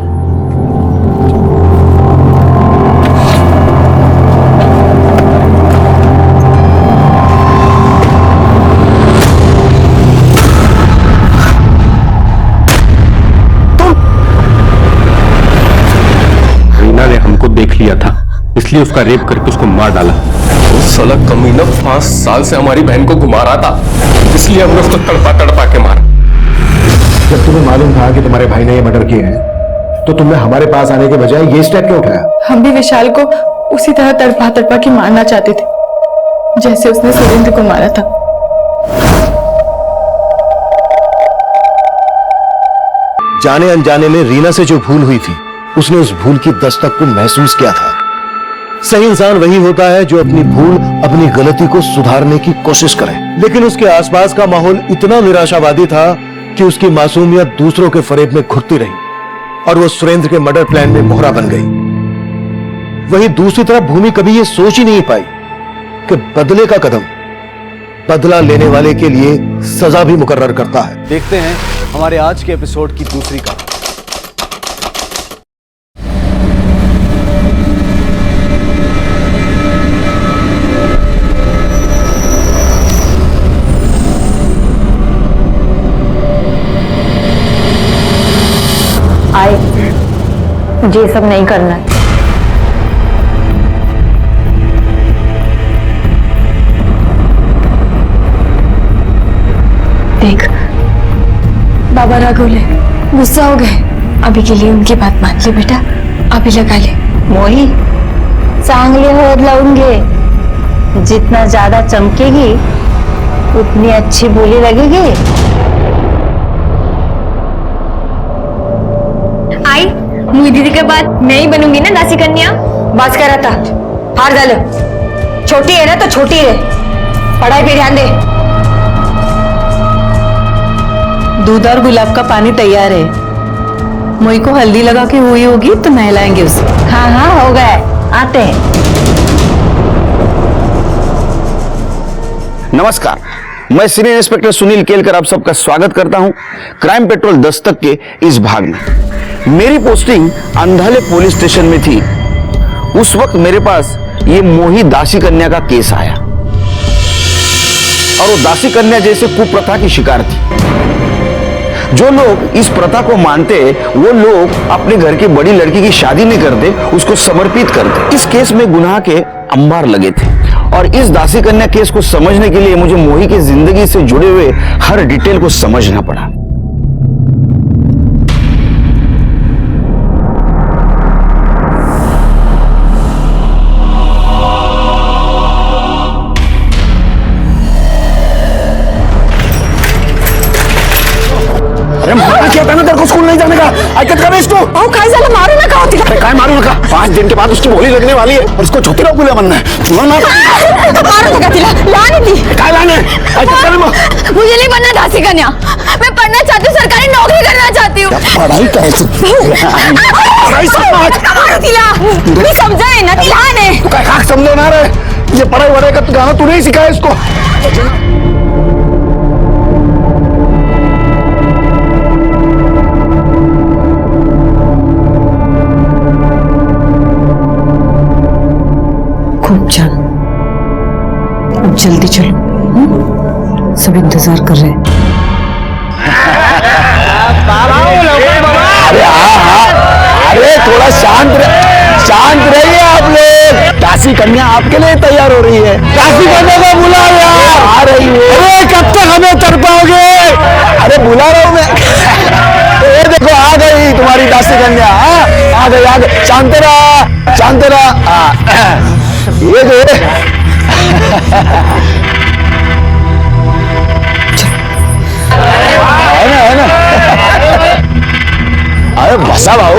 Speaker 7: रीना ने हमको देख लिया था, इसलिए उसका रेप करके उसको मार डाला।
Speaker 8: उस साला कमीना 5 साल से हमारी बहन को घुमा रहा था, इसलिए हमने उसको तड़पा के मारा।
Speaker 1: जब तुम्हें मालूम था कि तुम्हारे भाई ने ये मर्डर किए हैं, तो तुमने हमारे पास आने के बजाय ये स्टेप क्यों उठाया?
Speaker 6: हम भी विशाल को उसी तरह तड़पा के मारना चाहते थे, जैसे उसने सुरेंद्र को मारा था।
Speaker 1: जाने अनजाने में रीना से जो भूल हुई थी, उसने उस भूल की दस्तक को महसूस किया था। सही इंसान वही होता है जो अपनी भूल, अपनी गलती को सुधारने की कोशिश करे। लेकिन उसके आसपास का माहौल इतना निराशावादी था कि उसकी मासूमियत दूसरों के फरेब में घुटती रही और वो सुरेंद्र के मर्डर प्लान में मोहरा बन गई। वहीं दूसरी तरफ भूमि कभी ये सोच ही नहीं पाई कि बदले का कदम बदला लेने वाले के लिए सजा भी मुकर्रर करता है।
Speaker 2: देखते हैं हमारे आज के एपिसोड की दूसरी कहानी।
Speaker 4: आए, मुझे ये सब नहीं करना है।
Speaker 6: देख, बाबा राघोले गुस्सा हो गए। अभी के लिए उनकी बात मान ले बेटा, अभी लगा ले।
Speaker 4: मोही, चांगले हळद लावूंगे। जितना ज्यादा चमकेगी उतनी अच्छी बोली लगेगी।
Speaker 6: आई, मुई दीदी के बाद मैं ही बनूंगी ना दासी कन्या।
Speaker 4: बस करा था, हार झालं। छोटी है ना तो छोटी है, पढ़ाई पे ध्यान दे। दूध और गुलाब का पानी तैयार है। मोई को हल्दी लगा के हुई होगी तो नहलाएंगे उसे। हाँ हाँ हो गए, आते हैं।
Speaker 13: नमस्कार, मैं सीनियर इंस्पेक्टर सुनील केलकर आप सबका स्वागत करता हूं क्राइम पेट्रोल दस्तक के इस भाग में। मेरी पोस्टिंग अंधाले पुलिस स्टेशन में थी। उस वक्त मेरे पास ये मोही दासी कन्या का केस आया और वो दासी कन्या जैसे कुप्रथा की शिकार थी। जो लोग इस प्रथा को मानते, वो लोग अपने घर की बड़ी लड़की की शादी नहीं करते, उसको समर्पित करते। इस केस में गुनाह के अंबार लगे थे और इस दासी कन्या केस को समझने के लिए मुझे मोही की जिंदगी से जुड़े हुए हर डिटेल को समझना पड़ा। अरे मारा क्या था ना तेरे को स्कूल नहीं जाने का? आयकत कर इसको।
Speaker 4: ओ काय झालं, मारू नका होती का?
Speaker 13: काय मारू नका? 5 दिन के बाद उसकी होली लगने वाली है और उसको छोटी गुलिया बनना है। सुनो ना,
Speaker 4: मारू नका तिला, लाने दी।
Speaker 13: काय लाने? आयकत कर मग।
Speaker 6: मुझे नहीं बनना दासी कन्या, मैं पढ़ना चाहती हूँ, सरकारी नौकरी करना चाहती हूँ।
Speaker 13: पढ़ाई कैसे?
Speaker 6: मारू तिला, मी समजाय ना ती लहान आहे।
Speaker 13: तू काय खाक समजवणार आहे? ये पढ़ाई वढ़ाई का गाना तू नहीं सिखाया इसको।
Speaker 4: खूब छान, अब जल्दी चलो, सब इंतजार कर रहे हैं।
Speaker 13: अरे हाँ हाँ, अरे थोड़ा शांत रहिए आप लोग। दासी कन्या आपके लिए तैयार हो रही है। दासी कन्या को बुला यार, आ रही है। अरे कब तक हमें तर पाओगे? अरे बुला रहा हूँ मैं। ये देखो आ गई तुम्हारी दासी कन्या। आ गई। शांत रहा। ये जो है ना अरे बसा भाऊ।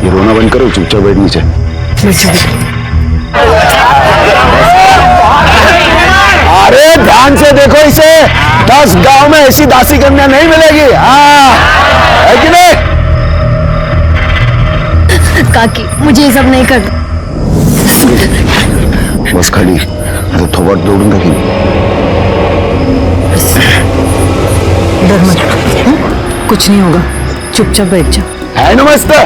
Speaker 13: ये रोना बंद करो, चुपचाप बैठ नीचे। अरे ध्यान से देखो इसे, 10 गांव में ऐसी दासी कन्या नहीं मिलेगी। हाँ है कि नहीं?
Speaker 9: काकी मुझे ये सब नहीं करना।
Speaker 13: बस खड़ी, तो थोड़ा दौड़ूंगा कि
Speaker 4: डर मत, कुछ नहीं होगा, चुपचाप बैठ जाओ।
Speaker 13: है नमस्ते।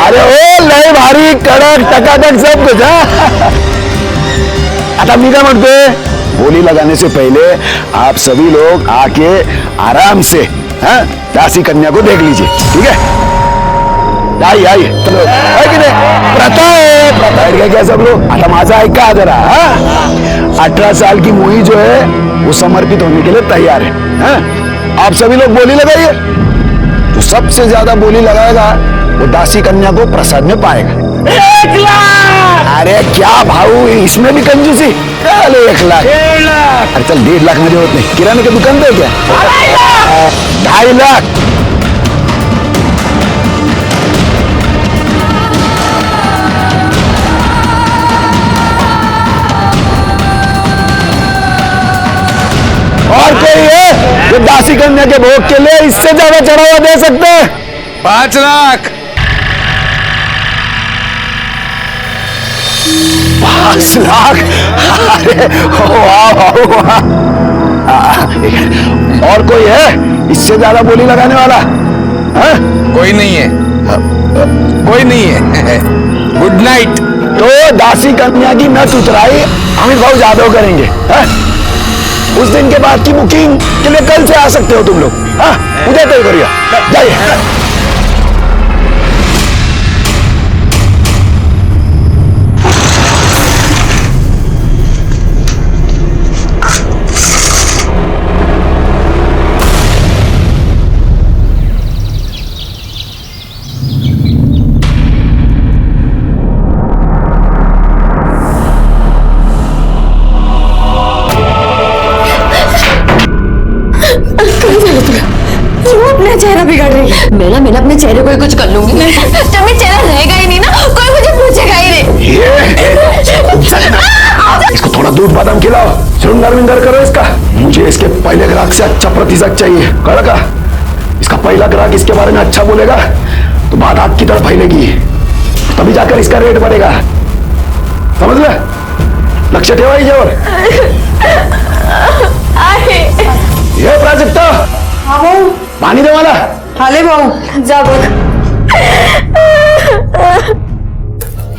Speaker 13: अरे ओ लय भारी कडक टकाटक सब कुछ। आता मी काय म्हणतोय, बोली लगाने से पहले आप सभी लोग आके आराम से दासी कन्या को देख लीजिए, ठीक है? आइए चलो, है कि नहीं? प्रथा है क्या सब लोग? आता माझा ऐका जरा। 18 साल की मोही जो है वो समर्पित होने के लिए तैयार है। आप सभी लोग बोली लगाइए। जो सबसे ज्यादा बोली लगाएगा वो दासी कन्या को प्रसाद में पाएगा। 1 लाख। अरे क्या भाऊ, इसमें भी कंजूसी? 1 लाख। 1.5 लाख। अरे चल 1.5 लाख मेरे होत नहीं, किराने की दुकान पे क्या? 2.5 लाख। और कोई है जो दासी कन्या के भोग के लिए इससे ज्यादा चढ़ावा दे सकते हैं? 5 लाख। 5 लाख। अरे वाह। और कोई है इससे ज्यादा बोली लगाने वाला? कोई नहीं है। Good night. तो दासी कन्या की नट उतराई अमित भाऊ जादव करेंगे। उस दिन के बाद की बुकिंग के लिए कल से आ सकते हो तुम लोग। उदय तय करिए, जाइए।
Speaker 9: चेहरा बिगड़ रही है। मैं अपने चेहरे को ही कुछ कर लूंगी। जब मेरा चेहरा रहेगा ही नहीं ना, कोई मुझे पूछेगा ही नहीं।
Speaker 13: इसको थोड़ा दूध बादाम खिलाओ, श्रृंगार विंगार करो इसका। मुझे इसके पहले ग्राहक से अच्छा प्रतिशत चाहिए। कड़का, इसका पहला ग्राहक इसके बारे में अच्छा बोलेगा तो बात आपकी तरफ फैलेगी, तभी जाकर इसका रेट बढ़ेगा। समझ ले? लक्ष्य ठेवा याच्यावर। ये प्राजक्ता, पानी दे मला।
Speaker 4: हाले भाऊ,
Speaker 9: जा बघ।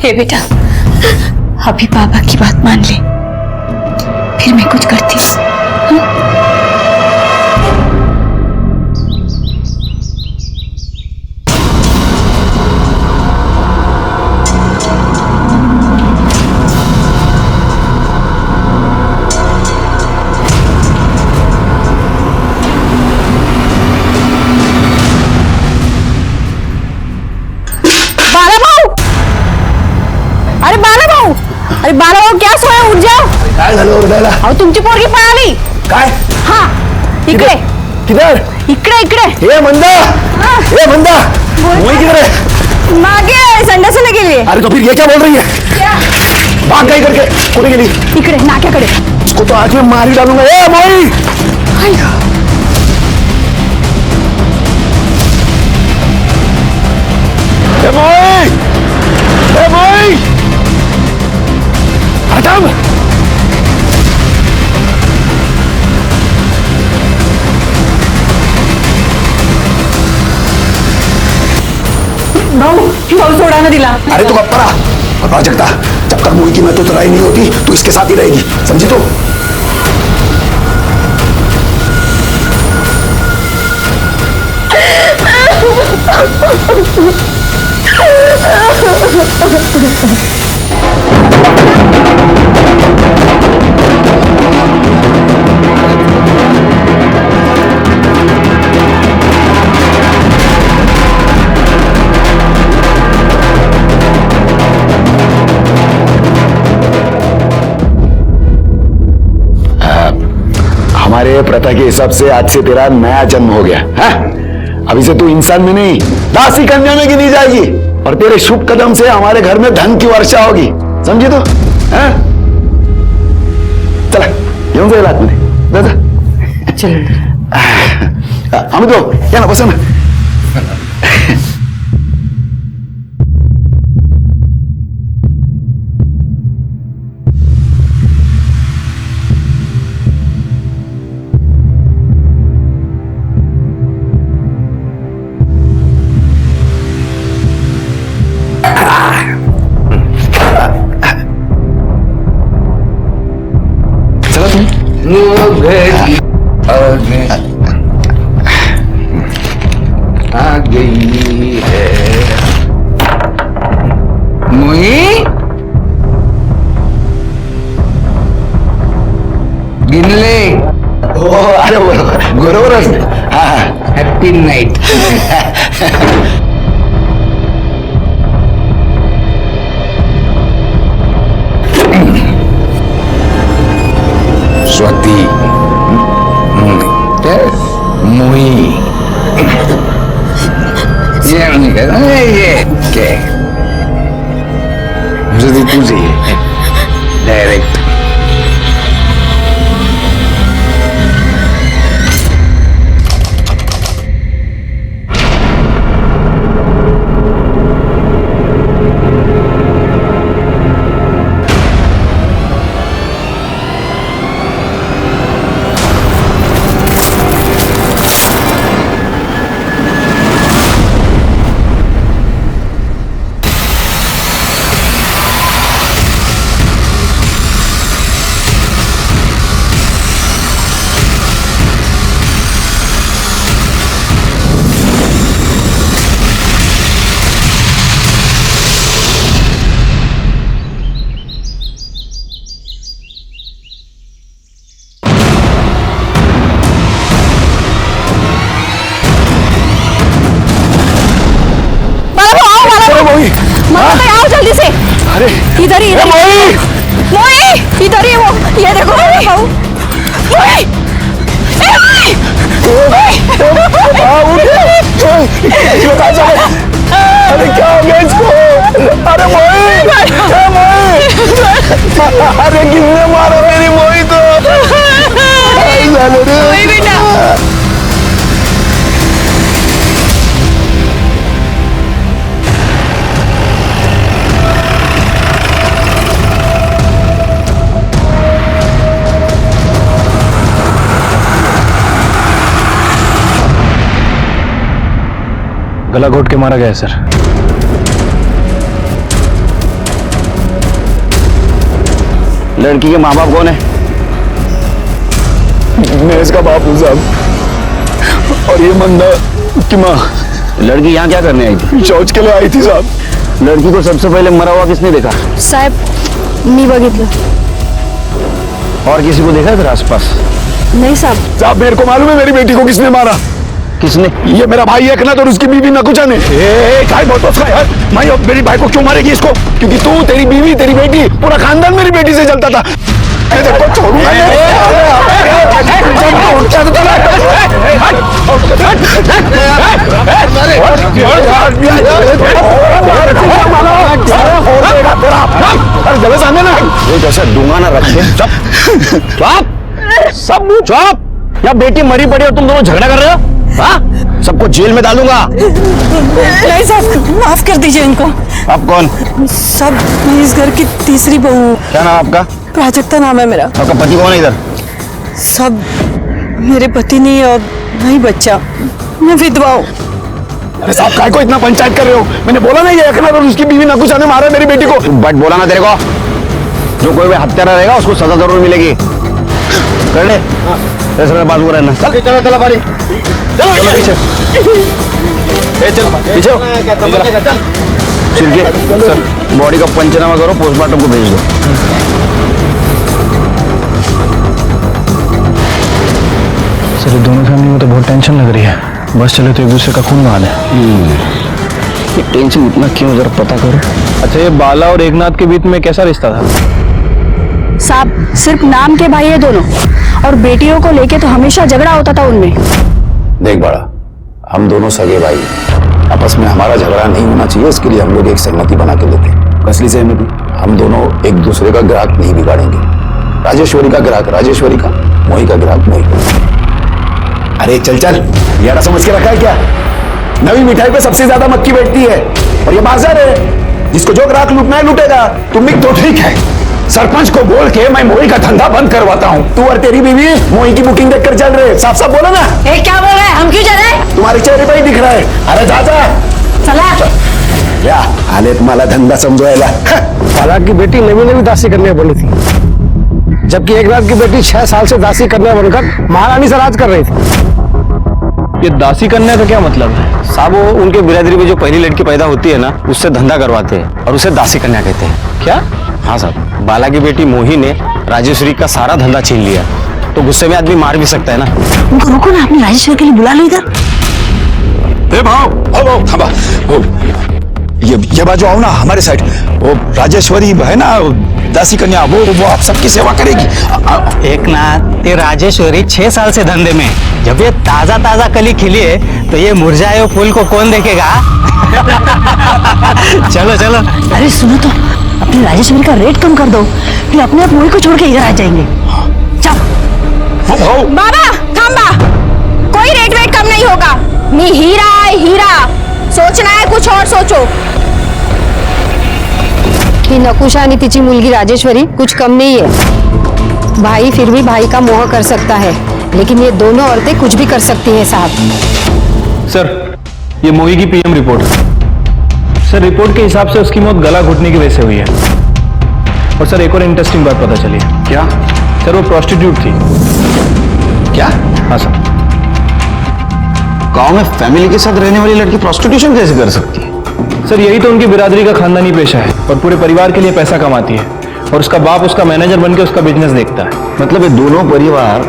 Speaker 6: हे बेटा, अभी पापा की बात मान ले, फिर मैं कुछ करती हूँ।
Speaker 9: अरे बाला भाऊ, क्या सोया? उठ जाओ।
Speaker 13: काय झालं ओरडायला?
Speaker 9: अहो तुमची पोरगी पळाली।
Speaker 13: काय?
Speaker 9: हाँ इकडे।
Speaker 13: किधर?
Speaker 9: इकडे।
Speaker 13: ए मंदा, मोही किधर है?
Speaker 9: मागे संडासला गेली।
Speaker 13: अरे तो फिर ये क्या बोल रही है? भाग गई करके कुठे गेली?
Speaker 9: इकडे नाक्याकडे।
Speaker 13: उसको तो आज मैं मार ही डालूंगा। ए मोही, हटाम।
Speaker 4: भाऊ सोडा ना दिला.
Speaker 13: अरे तू गप्प रहा. और प्राजक्ता, जब तक मोही की मैं तो तराई नहीं होती तू इसके साथ ही रहेगी, समझी तो? हमारे प्रथा के हिसाब से आज से तेरा नया जन्म हो गया है. अभी से तू इंसान में नहीं दासी कन्या में गिनी जाएगी और तेरे शुभ कदम से हमारे घर में धन की वर्षा होगी, समझी तो? है? चला येऊन जाईल आतमध्ये. दादा चल. आम्ही तो या ना, बसा ना.
Speaker 14: आ गई है मोही. गिनले.
Speaker 13: हो अरे बरोबरच. हा हा.
Speaker 14: Happy night. स्वाती मोही ये नहीं कहना ये क्या मुझे तो तुझे डायरेक्ट.
Speaker 4: आओ जल्दी से.
Speaker 13: अरे
Speaker 4: इधर ही मोही इधर ही वो. ये देखो मोही.
Speaker 13: अरे क्या हो गया इसको? अरे मोही, अरे किसने मारा मेरी मोही को?
Speaker 4: बेटा
Speaker 1: गला घोट के मारा गया है सर.
Speaker 13: लड़की के माँ बाप कौन है? मैं इसका बाप हूँ साहब. और ये मंदा की माँ. लड़की यहाँ क्या करने आई थी? शौच के लिए आई थी साहब. लड़की को सबसे पहले मरा हुआ किसने देखा?
Speaker 6: साहेब मी बघितलं.
Speaker 13: और किसी को देखा इधर आसपास?
Speaker 6: नहीं साहब.
Speaker 13: साहब मेरे को मालूम है मेरी बेटी को किसने मारा. किसने? ये मेरा भाई एकनाथ और उसकी बीवी नकुचा ने. काय बोलतो उसका यार? मैं मेरी भाई को क्यों मारेगी इसको? क्योंकि तू, तेरी बीवी, तेरी बेटी, पूरा खानदान मेरी बेटी से चलता था. मैं तेरे को छोड़ूंगा नहीं. जब सामने ना ये जैसा दूंगा ना रखे. चुप सब चुप. या बेटी मरी पड़ी और तुम दोनों झगड़ा कर रहे हो? हाँ? सबको जेल में डालूंगा.
Speaker 6: नहीं साहब माफ कर दीजिए इनको.
Speaker 13: आप कौन?
Speaker 6: सब मैं इस घर की तीसरी बहू हूँ.
Speaker 13: क्या नाम आपका?
Speaker 6: प्राजक्ता नाम है मेरा.
Speaker 13: आपका पति कौन है इधर?
Speaker 6: सब मेरे पति नहीं और वही बच्चा. मैं विधवा हूँ.
Speaker 13: अरे साहब काय को इतना पंचायत कर रहे हो? मैंने बोला ना ये अखनर और उसकी बीवी नकुशा ने मारा मेरी बेटी को। बट बोला ना तेरे को, जो कोई भी हत्यारा रहेगा उसको सजा जरूर मिलेगी। कर ले बाजू रहना। चल चलो चलो बारी, चलो पीछे, चल पीछे। छिड़के सर, बॉडी का पंचनामा करो, पोस्टमार्टम को भेज दो।
Speaker 12: सर दोनों फैमिली में तो बहुत टेंशन लग रही है, बस चले तो एक दूसरे का खून बहा है।
Speaker 13: ये टेंशन इतना क्यों, जरा पता करो।
Speaker 12: अच्छा ये बाला और एकनाथ के बीच में कैसा रिश्ता था?
Speaker 6: साहब सिर्फ नाम के भाई है दोनों, और बेटियों को लेके तो हमेशा झगड़ा होता था उनमें।
Speaker 2: देख बड़ा, हम दोनों सगे भाई, आपस में हमारा झगड़ा नहीं होना चाहिए, इसके लिए हम लोग एक सहमति बना के लेते हैं। असली सहमति, हम दोनों एक दूसरे का ग्राहक नहीं बिगाड़ेंगे। राजेश्वरी का ग्राहक राजेश्वरी का, मोही का ग्राहक मोही का। अरे चल चल, यारा समझ के रखा है क्या? नवी मिठाई पे सबसे ज्यादा मक्खी बैठती है, और ये बाजार है, जिसको जो ग्राहक लूटना है लूटेगा। तुम भी तो ठीक है, सरपंच को बोल के मैं मोही का धंधा बंद करवाता हूँ। तू और तेरी बीवी मोही की बुकिंग देखकर चल रहे, साफ साफ बोलो ना।
Speaker 4: क्या बोल रहे हैं, हम क्यों चल रहे हैं?
Speaker 2: तुम्हारे चेहरे पर ही दिख रहा है। अरे जा
Speaker 4: चला
Speaker 2: या आले तुम्हाला धंदा समझवायला।
Speaker 12: बाला की बेटी नवी नवी दासी करने बोली थी, जबकि एकनाथ की बेटी 6 साल से दासी कन्या बनकर महारानी से राज कर रही थी। ये दासी कन्या का क्या मतलब है?
Speaker 7: साहब वो उनके बिरादरी में जो पहली लड़की पैदा होती है ना, उससे धंधा करवाते हैं और उसे दासी कन्या कहते हैं।
Speaker 12: क्या?
Speaker 7: हाँ साहब, बाला की बेटी मोही ने राजेश्वरी का सारा धंधा छीन लिया, तो गुस्से में आदमी मार भी सकता है ना।
Speaker 4: उनको रुको ना, अपनी राजेश्वरी के लिए बुला लो इधर।
Speaker 2: थांबा, ये बाजू आओ ना, हमारे साइड। वो राजेश्वरी है ना, दासी कन्या, वो आप सबकी सेवा करेगी।
Speaker 10: एकनाथ, ते राजेश्वरी 6 साल से धंधे में, जब ये ताजा ताजा कली खिली है तो ये मुरझाए हुए फूल को कौन देखेगा? चलो चलो।
Speaker 4: अरे सुनो तो, अपनी राजेश्वरी का रेट कम कर दो, फिर अपने आप मोही को छोड़ के इधर आ जाएंगे। चल
Speaker 6: बाबा थांबा, कोई रेट वेट कम नहीं होगा। मी हीरा है हीरा, सोचना है कुछ और सोचो।
Speaker 9: ही नकुशा आणि तिची मुलगी राजेश्वरी कुछ कम नहीं है। भाई फिर भी भाई का मोह कर सकता है, लेकिन ये दोनों औरतें कुछ भी कर सकती हैं साहब।
Speaker 12: सर ये मोही की पीएम रिपोर्ट। सर रिपोर्ट के हिसाब से उसकी मौत गला घुटने की वजह से हुई है। और सर एक और इंटरेस्टिंग बात पता चली है।
Speaker 2: क्या?
Speaker 12: सर वो प्रोस्टिट्यूट थी।
Speaker 2: क्या?
Speaker 12: हाँ सर।
Speaker 13: गांव में फैमिली के साथ रहने वाली लड़की प्रोस्टिट्यूशन कैसे कर सकती है?
Speaker 12: सर यही तो उनकी बिरादरी का खानदानी पेशा है, और पूरे परिवार के लिए पैसा कमाती है, और उसका बाप उसका मैनेजर बनके उसका बिजनेस देखता है।
Speaker 13: मतलब ये दोनों परिवार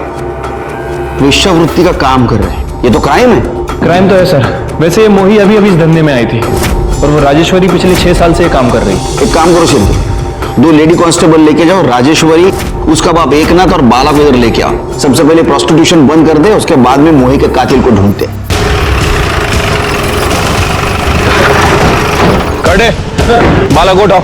Speaker 13: वेश्यावृत्ति का काम कर रहे हैं, ये तो क्राइम है।
Speaker 12: क्राइम तो है सर। वैसे ये मोही अभी अभी इस धंधे में आई थी, और वो राजेश्वरी पिछले 6 साल से ये काम कर रही।
Speaker 13: एक काम करो शिल्पी, 2 लेडी कांस्टेबल लेके जाओ, राजेश्वरी, उसका बाप एकनाथ और बाला को इधर लेके आओ। सबसे पहले प्रोस्टिट्यूशन बंद कर दे, उसके बाद में मोही के कातिल को ढूंढते।
Speaker 12: कर दे बाला को उठाओ।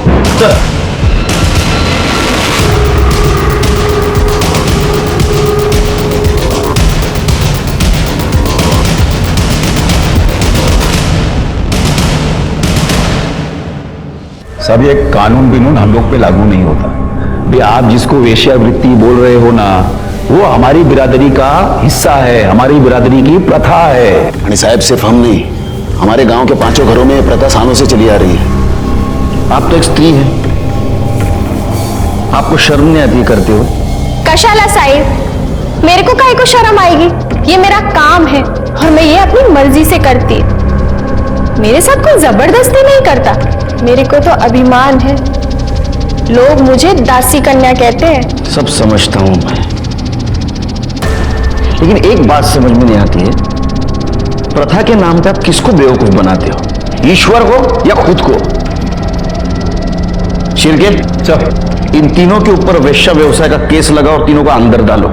Speaker 11: सब ये कानून बिनून हम लोग पे लागू नहीं होता। भी आप जिसको वेश्यावृत्ति बोल रहे हो ना, वो हमारी बिरादरी का हिस्सा है, हमारी बिरादरी की प्रथा है।
Speaker 2: आणि साहब सिर्फ हम नहीं, हमारे गांव के 5 घरों में ये प्रथा सालों से चली आ रही है।
Speaker 13: आप तो एक स्त्री हैं, आपको शर्म नहीं आती करते हो?
Speaker 6: कशाला साहिब, मेरे को काहे को शर्म आएगी? ये मेरा काम है और मैं ये अपनी मर्जी से करती। मेरे साथ कोई जबरदस्ती नहीं करता, मेरे को तो अभिमान है। लोग मुझे दासी कन्या कहते हैं।
Speaker 13: सब समझता हूं मैं, लेकिन एक बात समझ में नहीं आती है, प्रथा के नाम पे आप किसको बेवकूफ बनाते हो? ईश्वर को या खुद को? शिरके चल, इन तीनों के ऊपर वेश्या व्यवसाय का केस लगाओ और तीनों को अंदर डालो।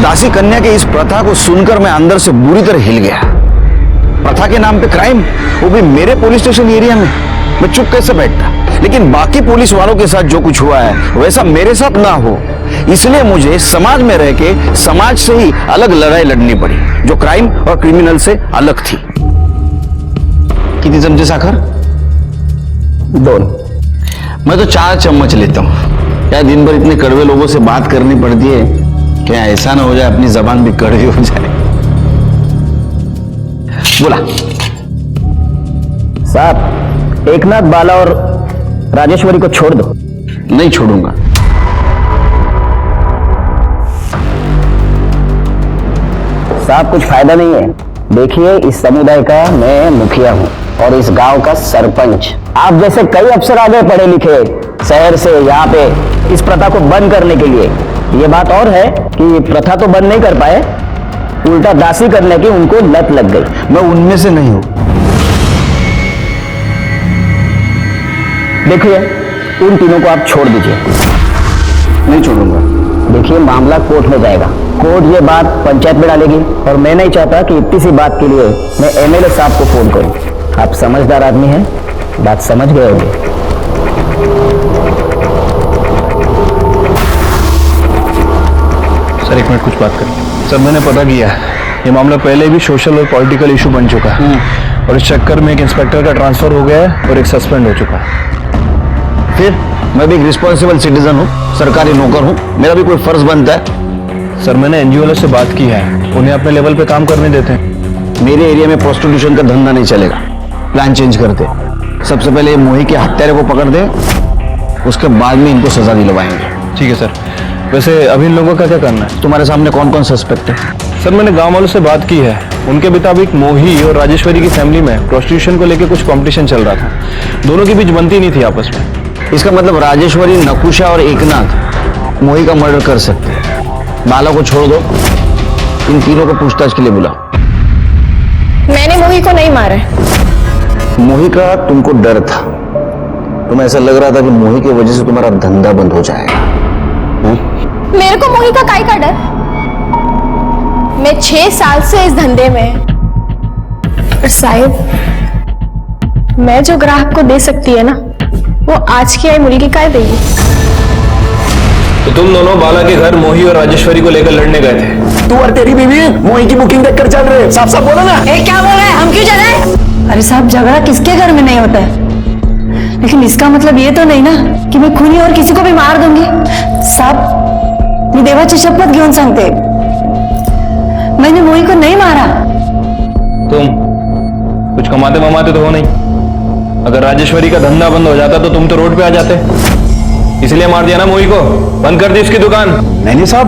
Speaker 13: दासी कन्या के इस प्रथा को सुनकर मैं अंदर से बुरी तरह हिल गया। प्रथा के नाम पे क्राइम, वो भी मेरे पुलिस स्टेशन एरिया में। मैं चुप कैसे बैठता? लेकिन बाकी पुलिस वालों के साथ जो कुछ हुआ है वैसा मेरे साथ ना हो, इसलिए मुझे समाज में रह के समाज से ही अलग लड़ाई लड़नी पड़ी, जो क्राइम और क्रिमिनल से अलग थी। कितनी चमचे साखर? 2। मैं तो 4 चम्मच लेता हूँ। क्या दिन भर इतने कड़वे लोगों से बात करनी पड़ती है, क्या ऐसा ना हो जाए अपनी जबान भी कड़वी हो जाए। बोला
Speaker 10: साहब, एकनाथ, बाला और राजेश्वरी को छोड़ दो।
Speaker 13: नहीं छोड़ूंगा।
Speaker 10: साहब, कुछ फायदा नहीं है। देखिए, इस समुदाय का मैं मुखिया हूँ और इस गांव का सरपंच। आप जैसे कई अफसर आ गए पढ़े लिखे शहर से यहाँ पे इस प्रथा को बंद करने के लिए। ये बात और है कि प्रथा तो बंद नहीं कर पाए, उल्टा दासी करने की उनको लत लग गई।
Speaker 13: मैं उनमें से नहीं हूं।
Speaker 10: देखिए, उन तीनों को आप छोड़ दीजिए।
Speaker 13: नहीं छोड़ूंगा।
Speaker 10: देखिए, मामला कोर्ट में जाएगा। कोर्ट ये बात पंचायत में डालेगी और मैं नहीं चाहता कि इतनी सी बात के लिए मैं एमएलए साहब को फोन करूं। आप समझदार आदमी हैं, बात समझ गए होंगे।
Speaker 2: सर, एक मिनट, कुछ बात करें। सर, मैंने पता किया है, ये मामला पहले भी सोशल और पॉलिटिकल इशू बन चुका है और इस चक्कर में एक इंस्पेक्टर का ट्रांसफर हो गया है और एक सस्पेंड हो चुका है।
Speaker 13: फिर मैं भी एक रिस्पॉन्सिबल सिटीजन हूँ, सरकारी नौकर हूँ, मेरा भी कोई फर्ज बनता है।
Speaker 2: सर, मैंने एनजीओ वाले से बात की है, उन्हें अपने लेवल पे काम करने देते हैं।
Speaker 13: मेरे एरिया में प्रोस्टिट्यूशन का धंधा नहीं चलेगा। प्लान चेंज करते। सबसे पहले मोही के हत्यारे को पकड़ दे, उसके बाद में इनको सजा दिलवाएंगे।
Speaker 2: ठीक है सर। वैसे अभी इन लोगों का क्या करना है?
Speaker 13: तुम्हारे सामने कौन कौन सस्पेक्ट है?
Speaker 2: सर, मैंने गांव वालों से बात की है। उनके मुताबिक मोही और राजेश्वरी की फैमिली में प्रोस्टिट्यूशन को लेकर कुछ कंपटीशन चल रहा था। दोनों के बीच बनती नहीं थी आपस में।
Speaker 13: इसका मतलब राजेश्वरी, नकुशा और एकनाथ मोही का मर्डर कर सकते हैं। बाला को छोड़ दो, इन तीनों को पूछताछ के लिए बुलाओ।
Speaker 6: मैंने मोही को नहीं मारा।
Speaker 13: मोही का तुमको डर था, तुम्हें ऐसा लग रहा था कि मोही की वजह से तुम्हारा धंधा बंद हो जाएगा।
Speaker 6: मेरे को मोही का काय का डर? मैं 6 साल से इस धंधे में। और साहिब, मैं जो ग्राहक को दे सकती है ना, वो आज की आई मुर्गी काय देगी।
Speaker 2: तो तुम दोनों बाला के घर मोही और राजेश्वरी को लेकर लड़ने गए थे?
Speaker 10: तू और तेरी बीवी मोही की बुकिंग देखकर चल रहे। साफ साफ बोलो ना।
Speaker 4: क्या बोल रहे हैं? हम क्यों चले? अरे साहब, झगड़ा किसके घर में नहीं होता है, लेकिन इसका मतलब ये तो नहीं ना कि मैं खूनी और किसी को भी मार दूंगी। साहब, मी देवाची शपथ घेऊन सांगते, मैंने मोही को नहीं मारा।
Speaker 2: तुम कुछ कमाते ममाते तो हो नहीं। अगर राजेश्वरी का धंधा बंद हो जाता तो तुम तो रोड पे आ जाते, इसलिए मार दिया ना मोही को, बंद कर दी उसकी दुकान।
Speaker 12: नहीं साहब,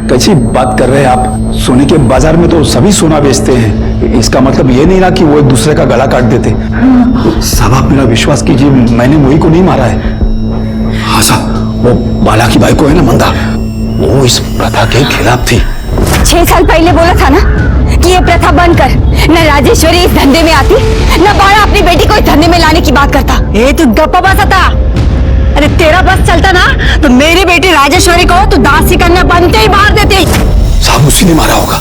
Speaker 12: कैसी बात कर रहे हैं आप? सोने के बाजार में तो सभी सोना बेचते हैं। इसका मतलब ये नहीं ना कि वो एक दूसरे का गला काट देते। साहब, आप मेरा विश्वास कीजिए, मैंने मोही को नहीं मारा है। हाँ साहब, वो बाला की बाइको है ना मंदा, वो इस प्रथा के खिलाफ थी।
Speaker 9: 6 साल पहले बोला था ना कि ये प्रथा बंद कर। न राजेश्वरी इस धंधे में आती, न बाला अपनी बेटी को इस धंधे में लाने की बात करता।
Speaker 4: ये तू गप्पा बसा था। अरे तेरा बस चलता ना तो मेरी बेटी राजेश्वरी को तू दासी कन्या बनते ही मार देती।
Speaker 12: साहब, उसी ने मारा होगा।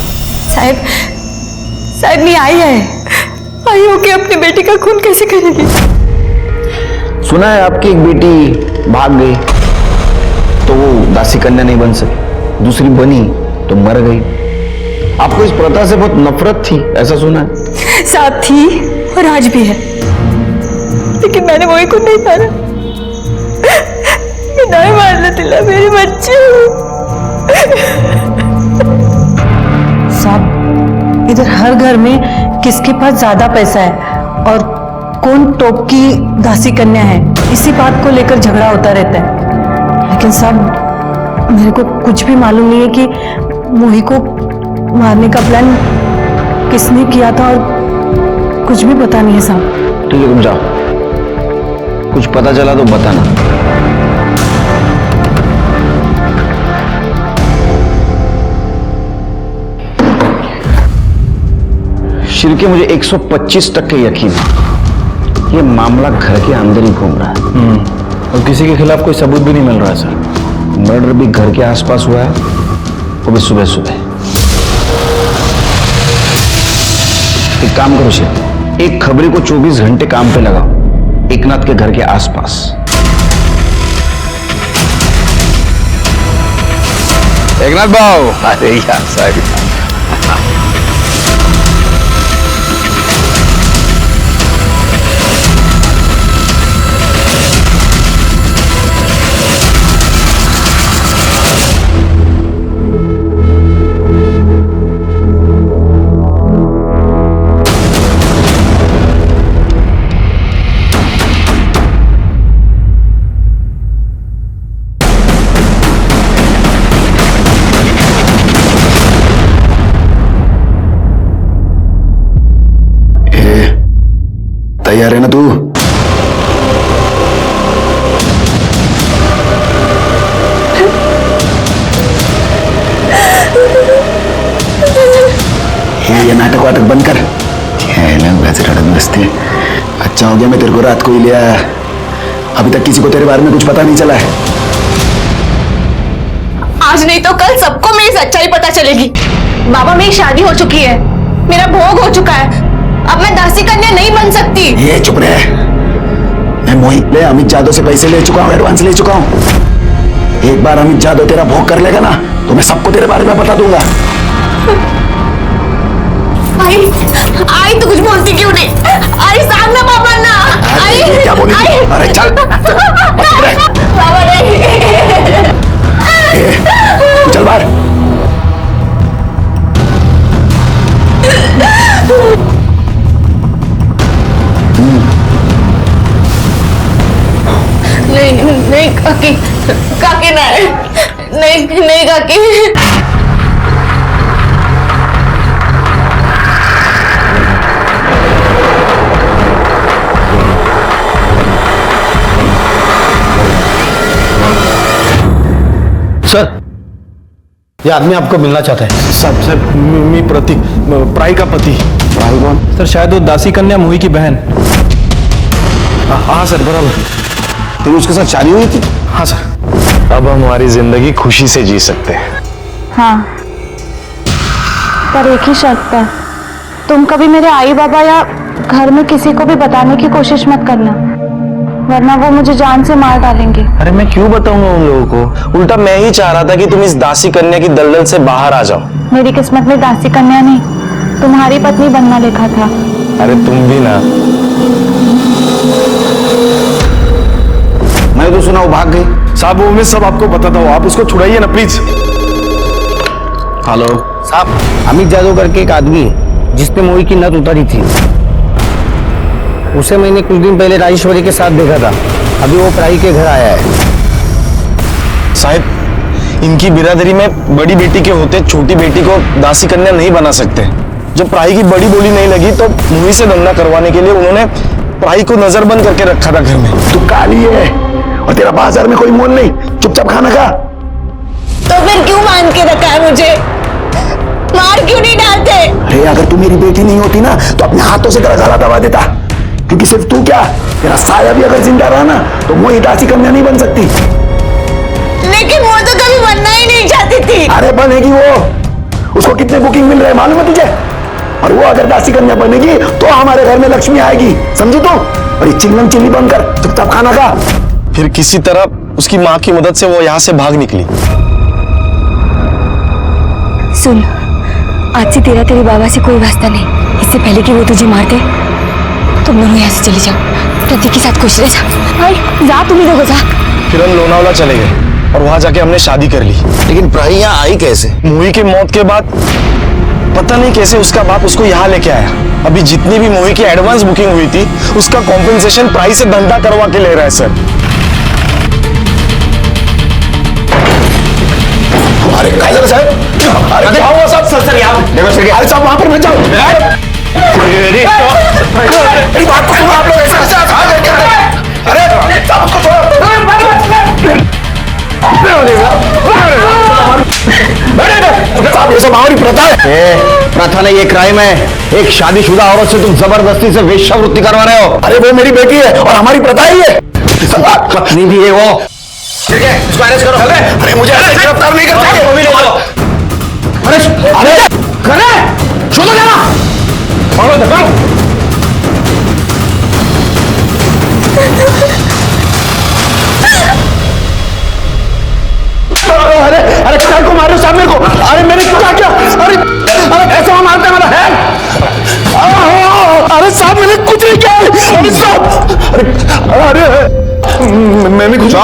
Speaker 6: साहिब नहीं आई है, आई हो के अपनी बेटी का खून कैसे करेगी?
Speaker 13: सुना है आपकी एक बेटी भाग गई तो वो दासी कन्या नहीं बन सकी, दूसरी बनी तो मर गई। आपको इस प्रथा से बहुत नफरत थी, ऐसा सुना है?
Speaker 6: साथ थी और आज भी है, लेकिन मैंने मोही को नहीं मारा। नहीं मारने दिला मेरी बच्ची।
Speaker 4: साहब, इधर हर घर में किसके पास ज्यादा पैसा है और कौन टॉप की दासी कन्या है, इसी बात को लेकर झगड़ा होता रहता है। लेकिन साहब, मेरे को कुछ भी मालूम नहीं है कि मोही को मारने का प्लान किसने किया था और कुछ भी पता नहीं है साहब।
Speaker 13: ठीक है, तुम जाओ, कुछ पता चला तो बताना। शिरके, मुझे 125% यकीन है ये मामला घर के अंदर ही घूम रहा है
Speaker 2: और किसी के खिलाफ कोई सबूत भी नहीं मिल रहा है सर।
Speaker 13: मर्डर भी घर के आसपास हुआ है, वो भी सुबह सुबह। एक काम करो शिरके, एक खबरी को 24 घंटे काम पे लगाओ एकनाथ के घर के आसपास।
Speaker 14: एकनाथ भाव, अरे यार साहब,
Speaker 13: तैयार है ना तू? ये नाटक वाटक बंद कर। वैसे रड़क बसते। अच्छा हो गया मैं तेरे को रात को ही लिया। अभी तक किसी को तेरे बारे में कुछ पता नहीं चला है।
Speaker 6: आज नहीं तो कल सबको मेरी सच्चाई पता चलेगी। बाबा, मेरी शादी हो चुकी है, मेरा भोग हो चुका है, अब मैं दासी कन्या नहीं बन सकती।
Speaker 13: ये चुप रहे। मैं मोहित ले अमित जादव से पैसे ले चुका हूँ, एडवांस ले चुका हूँ। एक बार अमित जादव तेरा भोग कर लेगा ना तो मैं सबको तेरे बारे में बता दूंगा।
Speaker 6: आई तो कुछ बोलती क्यों नहीं? आई सामने बाबा ना। आई
Speaker 13: क्या बोली? अरे चल
Speaker 6: बाबा नहीं।
Speaker 13: चल बाहर।
Speaker 6: नहीं काकी, काकी नहीं काकी।
Speaker 1: सर, ये आदमी आपको मिलना चाहता है। साहब सर, मी प्रतीक, प्राई का पति।
Speaker 13: प्राई कौन?
Speaker 1: सर शायद वो दासी कन्या मोही की बहन। हाँ सर, बराबर।
Speaker 13: तेरी उसके साथ शादी हुई थी?
Speaker 1: हाँ सर। अब हम हमारी जिंदगी खुशी से जी सकते हैं।
Speaker 6: हाँ, पर एक ही शर्त पर, तुम कभी मेरे आई बाबा या घर में किसी को भी बताने की कोशिश मत करना, वरना वो मुझे जान से मार डालेंगे।
Speaker 15: अरे मैं क्यों बताऊंगा उन लोगों को? उल्टा मैं ही चाह रहा था कि तुम इस दासी कन्या की दलदल से बाहर आ जाओ।
Speaker 6: मेरी किस्मत में दासी कन्या नहीं, तुम्हारी पत्नी बनना लिखा था।
Speaker 15: अरे तुम भी ना।
Speaker 13: मैं तो सुना वो भाग गई।
Speaker 1: साहब वो मैं सब आपको बताता हूँ, आप उसको छुड़ाइए ना प्लीज।
Speaker 15: हेलो
Speaker 10: साहब, अमित जादव करके एक आदमी है जिसने मोही की नथ उतारी थी, उसे मैंने कुछ दिन पहले राजेश्वरी के साथ देखा था। अभी वो प्राई के घर आया है।
Speaker 15: साहब, इनकी बिरादरी में बड़ी बेटी के होते छोटी बेटी को दासी कन्या नहीं बना सकते। जब प्राई की बड़ी बोली नहीं लगी तो मोही से धंधा करवाने के लिए उन्होंने प्राई को नजरबंद करके रखा था घर में।
Speaker 13: तू काली है और तेरा बाजार में कोई मोल नहीं, चुपचाप खाना खा।
Speaker 6: तो फिर क्यों मान के रखा है मुझे? मार क्यों नहीं डालते?
Speaker 13: अरे अगर तू मेरी बेटी नहीं होती ना तो अपने हाथों से तेरा गला दबा देता, क्योंकि सिर्फ तू क्या, तेरा साया भी अगर जिंदा रहा ना तो मोही दासी कन्या नहीं बन सकती।
Speaker 6: लेकिन वो तो कभी बनना ही नहीं चाहती थी।
Speaker 13: अरे बनेगी वो, उसको कितने बुकिंग मिल रहे हैं मालूम है तुझे? और वो अगर दासी कन्या बनेगी तो हमारे घर में लक्ष्मी आएगी, समझी तू? और ये चिंगम चिल्ली बनकर चुपचाप खाना खा।
Speaker 15: फिर किसी तरह उसकी माँ की मदद से वो यहाँ से भाग निकली।
Speaker 9: सुन, आज से तेरा तेरे बाबा से कोई वास्ता नहीं। इससे पहले कि वो तुझे मार दे, तुम दोनों यहाँ से चले जाओ। प्रतीक के साथ खुश रह जा। जा तुम ही लोग जा।
Speaker 15: फिर हम लोनावला चले गए और वहां जाके हमने शादी कर ली।
Speaker 13: लेकिन प्राई यहाँ आई कैसे?
Speaker 15: मोही की मौत के बाद पता नहीं कैसे उसका बाप उसको यहाँ लेके आया। अभी जितनी भी मोही की एडवांस बुकिंग हुई थी उसका कॉम्पेंसेशन प्राई से धंधा करवा के ले रहा है सर।
Speaker 13: अरे काजल साहब, अरे क्या हुआ साहब? सर यहाँ देखो सर, अरे साहब वहां पर मत जाओ। अरे बात को सुनो, आप लोग ऐसे कैसे भाग रहे हैं? अरे साहब उसको छोड़ो। साहब ये सब हमारी प्रथा है।
Speaker 10: प्रथा नहीं, ये क्राइम है। एक शादीशुदा औरत से तुम जबरदस्ती से वेश्यावृत्ति करवा रहे हो।
Speaker 13: अरे वो मेरी बेटी है और हमारी प्रथा ही है।
Speaker 10: पत्नी भी है वो।
Speaker 13: ठीक है, उसको अरेस्ट करो। अरे मुझे ऐसे गिरफ्तार नहीं करते। अरे करे छोड़ो जाना। अरे अरे क्या को मारो साहब मेरे को? अरे मैंने क्या किया? अरे अरे ऐसा मारते मेरा है? अरे साहब मैंने कुछ नहीं किया। अरे साहब, अरे मैंने कुछ।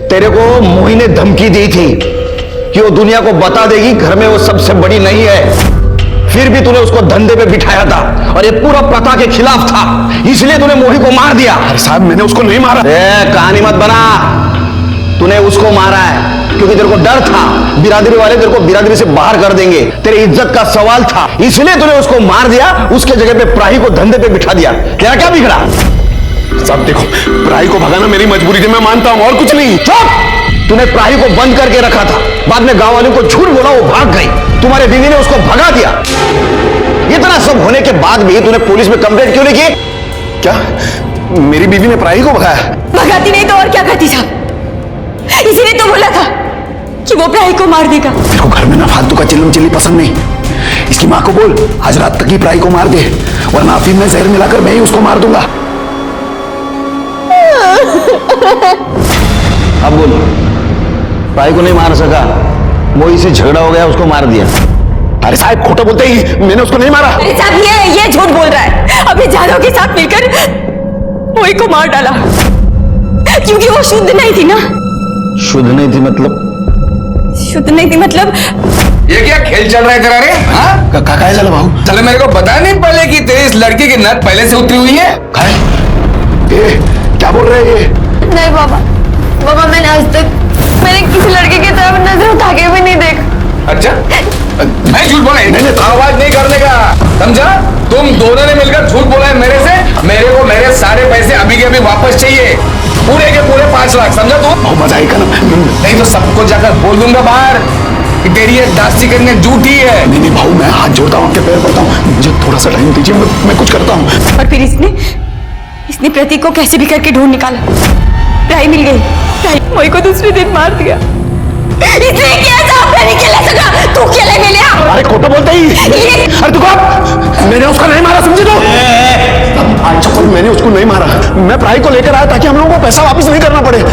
Speaker 13: तेरे को मोही ने धमकी दी थी कि वो दुनिया को बता देगी घर में वो सबसे बड़ी नहीं है, फिर भी तूने उसको धंधे पे बिठाया था और ये पूरा प्रथा के खिलाफ था, इसलिए तूने मोही को मार दिया। अरे साहब मैंने उसको नहीं मारा। कहानी मत बना, तूने उसको मारा है क्योंकि तेरे को डर था बिरादरी वाले तेरे को बिरादरी से बाहर कर देंगे। तेरी इज्जत का सवाल था, इसलिए तूने उसको मार दिया, उसके जगह पे प्राही को धंधे पे बिठा दिया। तेरा क्या बिगड़ा?
Speaker 12: साहब देखो, प्राही को भगाना मेरी मजबूरी थी, मैं मानता हूं, और कुछ नहीं।
Speaker 13: चुप! तूने प्राही को बंद करके रखा था, बाद में गांव वालों को झूठ बोला, वो भाग गई, तुम्हारे बीवी ने उसको भगा दिया। इतना सब होने के बाद भी तूने पुलिस में कंप्लेंट क्यों नहीं की?
Speaker 12: क्या मेरी बीवी ने प्राही को भगाया?
Speaker 16: भगाती नहीं तो और क्या करती साहब? इसीलिए तो बोला था कि वो प्राही को मार देगा।
Speaker 11: मेरे को घर में ना फालतू का चिल्लम चिल्ली पसंद नहीं। इसकी माँ को बोल आज रात तक ही प्राही को मार दे, वरना अफीम में जहर मिलाकर मैं ही उसको मार दूंगा।
Speaker 13: अब बोल, प्राही को नहीं मार सका, मोही से झगड़ा हो गया, उसको मार दिया।
Speaker 12: अरे साहब खोटा बोलते ही, मैंने उसको नहीं मारा।
Speaker 16: अरे साहब ये झूठ बोल रहा है। अभी जादव के साथ मिलकर मोही को मार डाला, क्योंकि वो शुद्ध नहीं थी ना।
Speaker 13: शुद्ध नहीं थी मतलब?
Speaker 16: शुद्ध नहीं थी मतलब
Speaker 14: ये क्या खेल चल रहा है तेरा रे? हाँ?
Speaker 11: काका चलो भाऊ,
Speaker 14: चलो मेरे को पता नहीं पहले कि तेरी इस लड़की की नस पहले से उतरी हुई है।
Speaker 11: क्या बोल रहे हैं ये?
Speaker 16: नहीं बाबा मैंने आज तक किसी लड़के की तरफ नजर उठा के भी नहीं देखा।
Speaker 14: अच्छा, मैं झूठ बोला? नहीं, आवाज नहीं करने का, समझा? तुम दोनों ने मिलकर झूठ बोला है मेरे से। मेरे को मेरे सारे पैसे अभी के अभी वापस चाहिए, पूरे के पूरे 5 लाख, समझा तू?
Speaker 11: बहुत मजा आएगा ना।
Speaker 14: नहीं तो सबको जाकर बोल दूंगा बाहर कि तेरी ये दासी कन्या झूठी है।
Speaker 11: नहीं भाऊ, मैं हाथ जोड़ता हूँ, आपके पैर पड़ता हूँ, मुझे थोड़ा सा टाइम दीजिए, मैं कुछ करता हूँ।
Speaker 16: और फिर इसने प्रतीक को कैसे भी करके ढूंढ निकाला, प्राही मिल गई, मोही को दूसरे दिन मार दिया। इसने किया था, नहीं खेला सका, तू खेले में लिया।
Speaker 11: अरे खोटा बोलते ही, अरे तू कब? मैंने उसको नहीं मारा, समझे तो? अच्छा कोई मैंने उसको नहीं मारा, मैं प्राही को लेकर आया ताकि हम लोगों को पैसा वापस नहीं करना पड़े।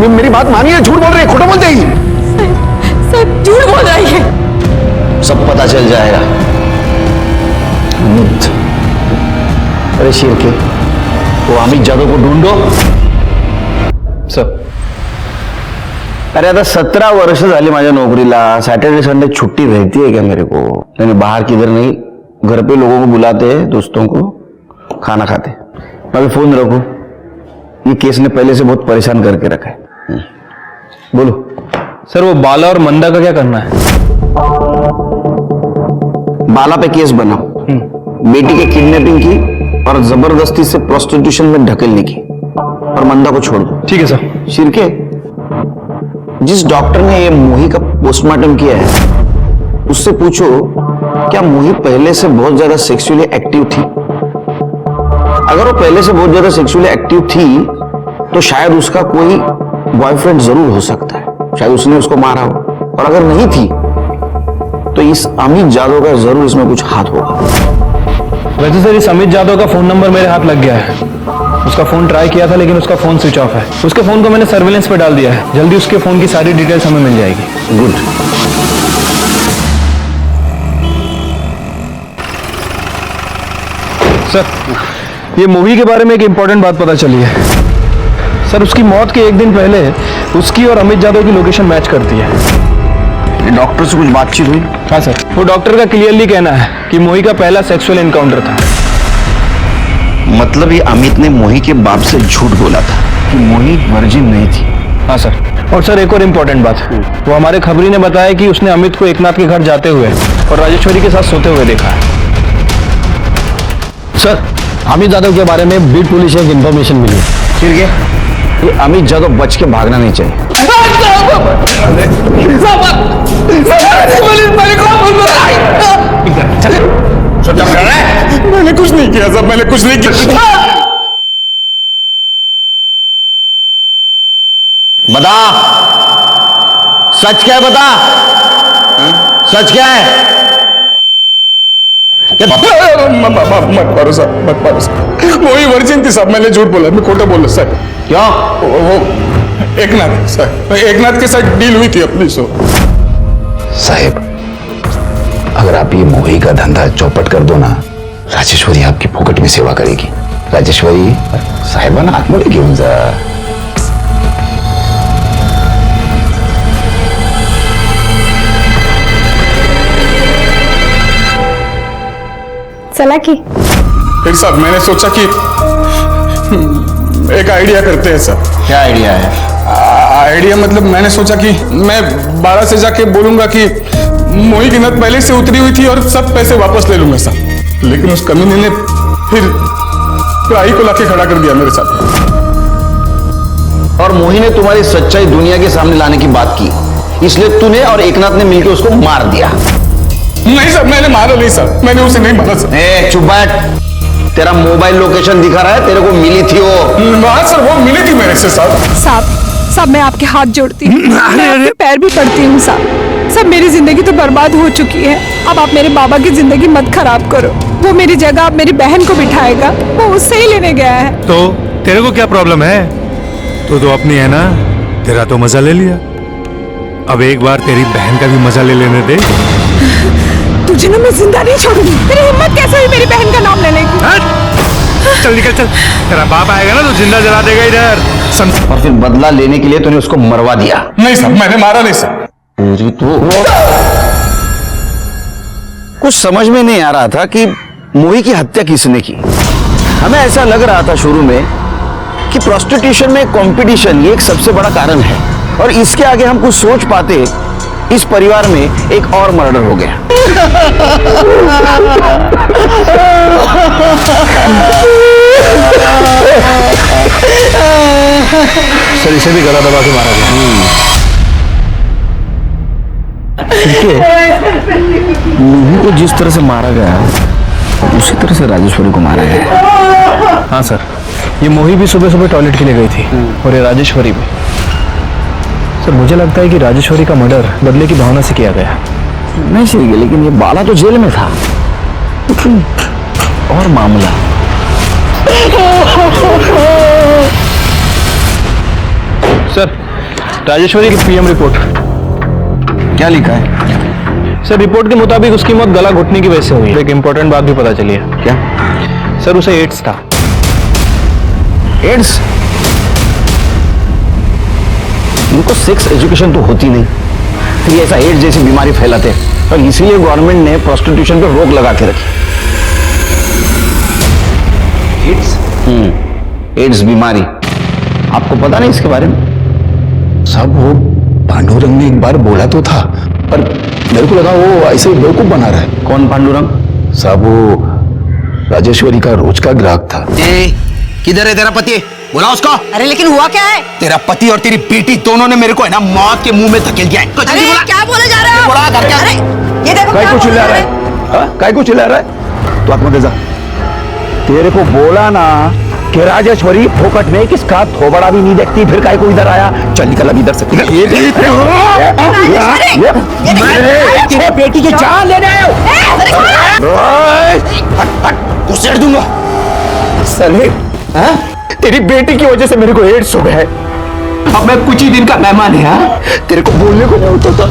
Speaker 11: मेरी बात मानिए, झूठ बोल रहे हैं, खोटा बोलते ही।
Speaker 16: सब झूठ बोल रही है।
Speaker 13: सब पता चल जाएगा। अरे शेर के, वो अमित जादव को ढूंढो।
Speaker 7: सर
Speaker 13: अरे आता 17 वर्ष झाली माझ्या नोकरीला, सैटरडे संडे छुट्टी रहती है क्या मेरे को? यानी बाहर किधर नहीं, घर पे लोगों को बुलाते हैं, दोस्तों को खाना खाते। मैं फोन रखू, ये केस ने पहले से बहुत परेशान करके रखा है। बोलो
Speaker 7: सर, वो बाला और मंदा का क्या करना है?
Speaker 13: बाला पे केस बनाओ, बेटी के किडनैपिंग की और जबरदस्ती से प्रोस्टिट्यूशन में ढकेलने की, और मंदा को छोड़ दो।
Speaker 7: ठीक है सर।
Speaker 13: शिरके, जिस डॉक्टर ने ये मोही का पोस्टमार्टम किया है, उससे पूछो क्या मोही पहले से बहुत ज्यादा सेक्सुअली एक्टिव थी? अगर वो पहले से बहुत ज्यादा सेक्सुअली एक्टिव थी तो शायद उसका कोई बॉयफ्रेंड जरूर हो सकता है, शायद उसने उसको मारा हो। और अगर नहीं थी तो इस अमित जादव का जरूर इसमें कुछ हाथ होगा।
Speaker 7: वैसे सर, इस अमित जादव का फोन नंबर मेरे हाथ लग गया है। उसका फोन ट्राई किया था लेकिन उसका फोन स्विच ऑफ है। उसके फोन को मैंने सर्विलेंस पे डाल दिया है, जल्दी उसके फोन की सारी डिटेल्स हमें मिल जाएगी।
Speaker 13: गुड।
Speaker 7: सर, ये मूवी के बारे में एक इंपॉर्टेंट बात पता चली है। सर, उसकी मौत के एक दिन पहले उसकी और अमित जादव की लोकेशन मैच करती है।
Speaker 13: डॉक्टर से कुछ बातचीत हुई?
Speaker 7: हाँ सर, वो डॉक्टर का क्लियरली कहना है कि मोही का पहला सेक्सुअल एनकाउंटर था।
Speaker 13: मतलब ये अमित ने मोही के बाप से झूठ बोला था कि मोही वर्जिन नहीं थी।
Speaker 7: हाँ सर। और सर, एक और इम्पोर्टेंट बात, वो हमारे खबरी ने बताया कि उसने अमित को एकनाथ के घर जाते हुए और राजेश्वरी के साथ सोते हुए देखा है।
Speaker 1: सर, अमित यादव के बारे में बीट पुलिस से एक इंफॉर्मेशन मिली है।
Speaker 13: ठीक है, ये अमित यादव बच के भागना नहीं चाहिए।
Speaker 12: मैंने कुछ नहीं किया साहब, मैंने कुछ नहीं किया।
Speaker 13: बता, सच क्या है? बता, सच क्या है?
Speaker 12: मत मारो साहब, मत मारो साहब। वही वर्जिन थी साहब, मैंने झूठ बोला, मैं खोटा बोला सर।
Speaker 13: क्यों?
Speaker 12: वो एकनाथ सर, एकनाथ के साथ डील हुई थी अपनी।
Speaker 11: साहेब, अगर आप ये मोही का धंधा चौपट कर दो ना, राजेश्वरी आपकी फोकट में सेवा करेगी। राजेश्वरी साहेबांना आतमध्ये घेऊन जा।
Speaker 6: चला की
Speaker 12: फिर साहब मैंने सोचा कि एक आइडिया करते हैं सर।
Speaker 13: क्या आइडिया है?
Speaker 14: आइडिया मतलब मैंने सोचा कि मैं 12 से जाके बोलूंगा कि मोही की नद पहले से उतरी हुई थी और सब पैसे वापस ले लूंगा साहब। लेकिन उस कमीने ने फिर प्राई को लाके खड़ा कर दिया मेरे साथ।
Speaker 13: और मोही ने तुम्हारी सच्चाई दुनिया के सामने लाने की बात की, इसलिए तूने और एकनाथ ने मिलकर उसको मार दिया।
Speaker 14: नहीं सर, मैंने मारा नहीं सर, मैंने उसे नहीं मारा सर।
Speaker 13: चुप बैठ, तेरा मोबाइल लोकेशन दिखा रहा है, तेरे को मिली थी वो।
Speaker 14: हाँ सर, वो मिली थी मेरे से साहब।
Speaker 6: साहब मैं आपके हाथ जोड़ती हूँ, मैं आपके पैर भी पड़ती हूँ साहब। मेरी जिंदगी तो बर्बाद हो चुकी है, अब आप मेरे बाबा की जिंदगी मत खराब करो। वो मेरी जगह अब मेरी बहन को बिठाएगा, वो उससे ही लेने गया है।
Speaker 1: तो तेरे को क्या प्रॉब्लम है? तू तो अपनी है ना, तेरा तो मजा ले लिया, अब एक बार तेरी बहन का भी मजा ले लेने दे।
Speaker 6: तुझे ना मैं जिंदा नहीं छोड़ूंगी। तेरी हिम्मत कैसे हुई मेरी बहन का नाम लेने की?
Speaker 1: चल निकल चल, तेरा बाप आएगा ना तो जिंदा जला देगा इधर।
Speaker 13: और फिर बदला लेने के लिए तूने उसको मरवा दिया।
Speaker 14: नहीं सर, मैंने मारा नहीं सर।
Speaker 13: तो कुछ समझ में नहीं आ रहा था कि मोही की हत्या किसने की। हमें ऐसा लग रहा था शुरू में कि प्रोस्टिट्यूशन में कंपटीशन ये एक सबसे बड़ा कारण है, और इसके आगे हम कुछ सोच पाते, इस परिवार में एक और मर्डर हो गया।
Speaker 1: सर इसे भी गला दबा के मारा गया।
Speaker 13: मोही को जिस तरह से मारा गया उसी तरह से राजेश्वरी को मारा गया।
Speaker 15: हाँ सर, ये मोही भी सुबह सुबह टॉयलेट के लिए गई थी और ये राजेश्वरी भी। सर मुझे लगता है कि राजेश्वरी का मर्डर बदले की भावना से किया गया।
Speaker 13: नहीं सही, लेकिन ये बाला तो जेल में था और मामला।
Speaker 15: सर राजेश्वरी की पीएम रिपोर्ट।
Speaker 13: क्या लिखा है?
Speaker 15: सर रिपोर्ट के मुताबिक उसकी मौत गला घुटने की वजह से हुई है। एक इंपॉर्टेंट बात भी पता चली है।
Speaker 13: क्या?
Speaker 15: सर उसे एड्स था।
Speaker 13: एड्स? इनको सेक्स एजुकेशन तो होती नहीं, फिर ऐसा एड्स जैसी बीमारी फैलाते, और इसीलिए गवर्नमेंट ने प्रोस्टिट्यूशन पर रोक लगा के रखी। एड्स? एड्स बीमारी, आपको पता नहीं इसके बारे में?
Speaker 12: साहब वो पांडुरंग ने एक बार बोला तो था, पर मेरे को लगा वो ऐसे ही बेवकूफ बना रहा है।
Speaker 13: कौन पांडुरंग?
Speaker 12: साहब वो राजेश्वरी का रोज का ग्राहक था।
Speaker 13: किधर है तेरा पति? बुला उसको।
Speaker 16: अरे लेकिन हुआ क्या है?
Speaker 13: तेरा पति और तेरी बेटी दोनों ने मेरे को है ना मौत के मुंह में धकेल दिया है।
Speaker 16: अरे क्या बोले जा रहे हो? अरे ये देखो
Speaker 12: काय को चिल्ला रहा है? काय को चिल्ला रहा है? तो आत्मा जा।
Speaker 13: तेरे को बोला ना कि राजेश्वरी फोकट में किसका थोबड़ा भी नहीं देखती, फिर काय को इधर आया? चल निकल अब इधर से। ये तेरे बेटी की जान लेने आए हो? घुसेड़ दूंगा साले। तेरी बेटी की वजह से मेरे को एड्स हो गया है। अब मैं कुछ ही दिन का मेहमान है। तेरे को बोलने को नहीं होता था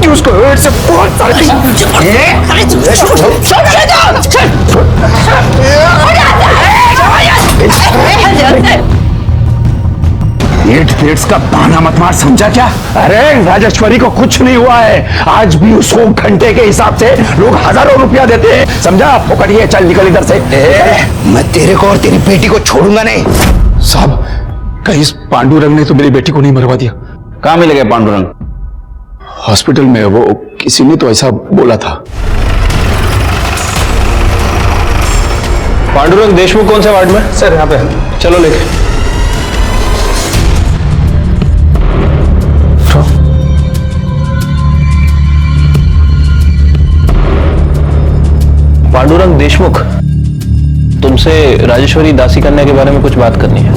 Speaker 13: कि उसको एड्स से बहुत सारे एड्स का बहाना मत मार, समझा क्या? अरे राजेश्वरी को कुछ नहीं हुआ है, आज भी उसको घंटे के हिसाब से लोग हजारों रुपया देते हैं, समझा? फोकटिए, चल निकल इधर से। मैं तेरे को और तेरी बेटी को छोड़ूंगा नहीं।
Speaker 12: साहब कहीं इस पांडुरंग ने तो मेरी बेटी को नहीं मरवा दिया?
Speaker 13: कहाँ मिल गया पांडुरंग?
Speaker 12: हॉस्पिटल में, वो किसी ने तो ऐसा बोला था।
Speaker 15: पांडुरंग देशमुख कौन से वार्ड में? सर यहाँ पे। चलो लेके। पांडुरंग देशमुख, तुमसे राजेश्वरी दासी कन्या के बारे में कुछ बात करनी है।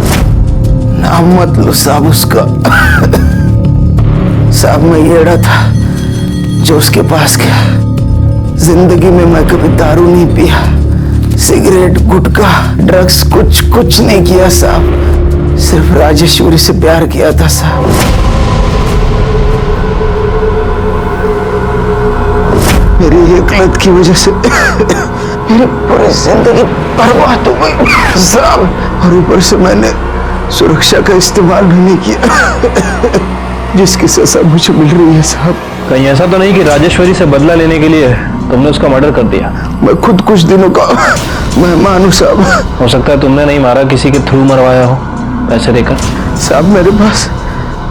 Speaker 10: नाम मत लो साहब उसका। साहब मैं येड़ा था जो उसके पास गया। जिंदगी में मैं कभी दारू नहीं पिया, सिगरेट, गुटखा, ड्रग्स कुछ नहीं किया साहब। सिर्फ राजेश्वरी से प्यार किया था साहब। मेरी एक लत की वजह से मेरी पूरी जिंदगी बर्बाद हो गई साहब। और ऊपर से मैंने सुरक्षा का इस्तेमाल भी नहीं किया, जिसकी सजा मुझे मिल रही है साहब।
Speaker 15: कहीं ऐसा तो नहीं कि राजेश्वरी से बदला लेने के लिए तुमने उसका मर्डर कर दिया?
Speaker 10: मैं खुद कुछ दिनों का मेहमान हूँ साहब।
Speaker 15: हो सकता है तुमने नहीं मारा, किसी के थ्रू मरवाया हो पैसे देकर।
Speaker 10: साहब मेरे पास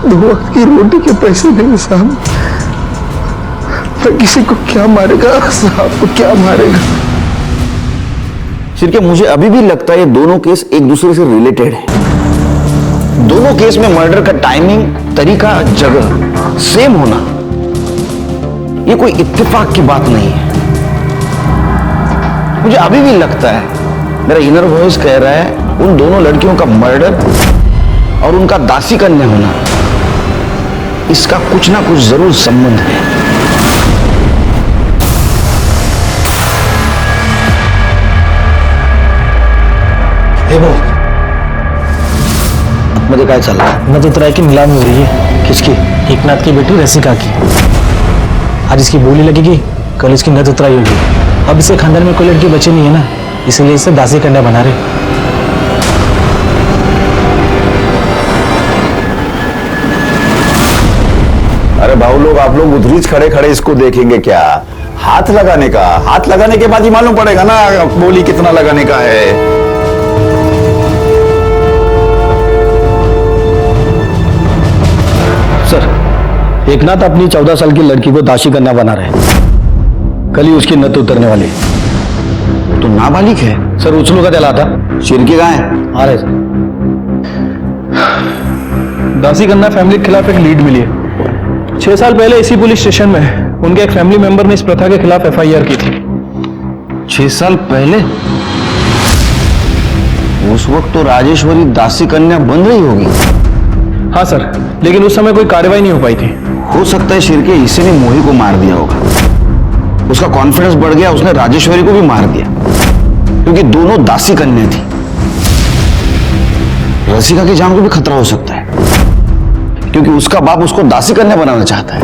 Speaker 12: 2 वक्त की रोटी के पैसे नहीं साहब। मैं किसी को क्या मारेगा साहब, को क्या मारेगा?
Speaker 13: शिरके, मुझे अभी भी लगता है ये दोनों केस एक दूसरे से रिलेटेड है। दोनों केस में मर्डर का टाइमिंग, तरीका, जगह सेम होना ये कोई इत्तेफाक की बात नहीं है। मुझे अभी भी लगता है, मेरा इनर वॉइस कह रहा है, उन दोनों लड़कियों का मर्डर और उनका दासी कन्या होना, इसका कुछ ना कुछ जरूर संबंध है।
Speaker 15: मुझे क्या चल रहा है? नदुतराय की नीलामी हो रही है। किसकी? एकनाथ की बेटी रसिका की। आज इसकी बोली लगेगी, कल इसकी नदुतराई होगी। अब इसे खानदान में कोई लड़की बची नहीं है ना, इसलिए इसे दासी कन्या बना रहे।
Speaker 13: अरे भाऊ लोग, आप लोग उधर खड़े खड़े इसको देखेंगे क्या? हाथ लगाने का, हाथ लगाने के बाद ही मालूम पड़ेगा ना बोली कितना लगाने का है।
Speaker 15: सर, एकनाथ अपनी 14 साल की लड़की को दासी कन्या बना रहे हैं। कल ही उसकी नत उतरने वाली।
Speaker 13: तो नाबालिग है?
Speaker 15: सर, उछलू का चला था।
Speaker 13: शिरके कहाँ है?
Speaker 15: आ रहे सर। दासी कन्या फैमिली के खिलाफ एक लीड मिली है। 6 साल पहले इसी पुलिस स्टेशन में उनके एक फैमिली मेंबर ने इस प्रथा के खिलाफ FIR की थी।
Speaker 13: 6 साल पहले? उस वक्त तो राजेश्वरी दासी कन्या बन रही होगी।
Speaker 15: हाँ सर, लेकिन उस समय कोई कार्रवाई नहीं हो पाई थी।
Speaker 13: हो सकता है शिरके इसी ने मोही को मार दिया होगा। उसका कॉन्फिडेंस बढ़ गया, उसने राजेश्वरी को भी मार दिया, क्योंकि दोनों दासी कन्या थी। रसिका की जान को भी खतरा हो सकता है, क्योंकि उसका बाप उसको दासी कन्या बनाना चाहता है।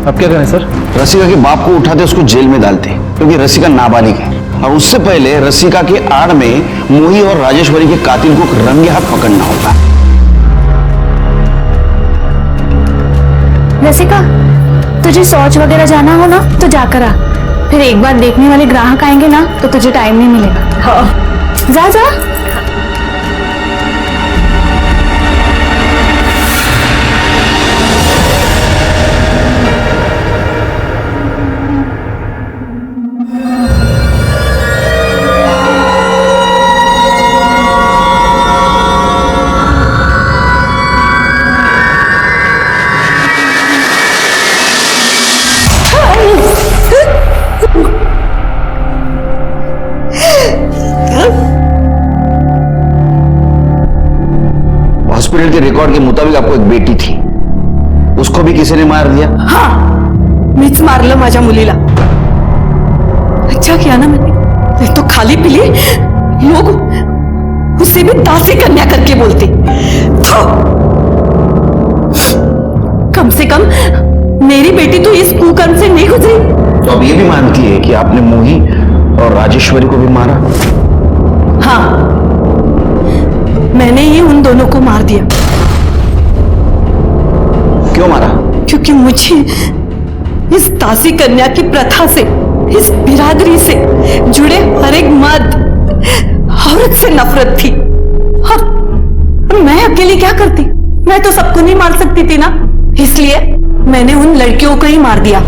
Speaker 15: अब क्या करें सर?
Speaker 13: रसिका के बाप को उठाते उसको जेल में डालते, क्योंकि रसिका नाबालिग है। और उससे पहले रसिका के आड़ में मोही और राजेश्वरी के कातिल को रंगे हाथ पकड़ना होगा।
Speaker 6: रसिका, तुझे शौच वगैरह जाना हो ना तो जाकर आ। फिर एक बार देखने वाले ग्राहक आएंगे ना तो तुझे टाइम नहीं मिलेगा। हाँ। जा जा।
Speaker 13: हॉस्पिटल के रिकॉर्ड के मुताबिक आपको एक बेटी थी, उसको भी किसी ने मार दिया?
Speaker 4: हाँ, मीच मारलं माझ्या मुलीला। अच्छा किया ना मैंने, नहीं तो खाली पीली लोग उसे भी दासी कन्या करके बोलते। कम से कम मेरी बेटी तो इस कुकर्म से नहीं गुजरी।
Speaker 13: तो अब ये भी मानती है कि आपने मोही और राजेश्वरी को भी मारा?
Speaker 4: हाँ, मैंने ही उन दोनों को मार दिया।
Speaker 13: क्यों मारा?
Speaker 4: क्योंकि मुझे इस दासी कन्या की प्रथा से, इस बिरादरी से जुड़े हर एक मर्द औरत से नफरत थी। और मैं अकेली क्या करती? मैं तो सबको नहीं मार सकती थी ना, इसलिए मैंने उन लड़कियों को ही मार दिया।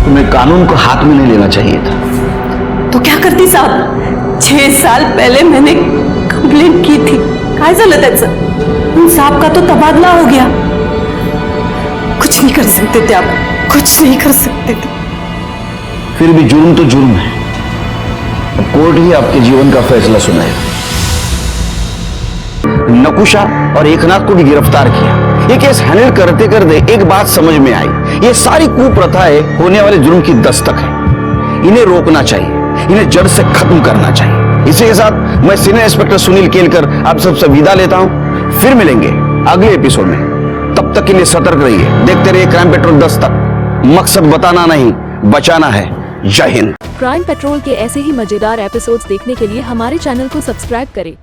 Speaker 13: तुम्हें कानून को हाथ में नहीं लेना चाहिए था।
Speaker 4: तो क्या करती साहब? 6 साल पहले मैंने कंप्लेंट की थी। काय झालं त्याचं? उन साहब का तो तबादला हो गया। कुछ नहीं कर सकते थे आप, कुछ नहीं कर सकते थे।
Speaker 13: फिर भी जुर्म तो जुर्म है। अब कोर्ट ही आपके जीवन का फैसला सुनाएगा। नकुशा और एकनाथ को भी गिरफ्तार किया। ये केस हैंडल करते करते एक बात समझ में आई, ये सारी कुप्रथाएं होने वाले जुर्म की दस्तक है। इन्हें रोकना चाहिए, इन्हें जड़ से खत्म करना चाहिए। इसी के साथ मैं सीनियर इंस्पेक्टर सुनील केलकर आप सबसे विदा लेता हूं। फिर मिलेंगे अगले एपिसोड में। तब तक के लिए सतर्क रहिए, देखते रहिए क्राइम पेट्रोल दस्तक। मकसद बताना नहीं, बचाना है। जय हिंद।
Speaker 17: क्राइम पेट्रोल के ऐसे ही मजेदार एपिसोड्स देखने के लिए हमारे चैनल को सब्सक्राइब करें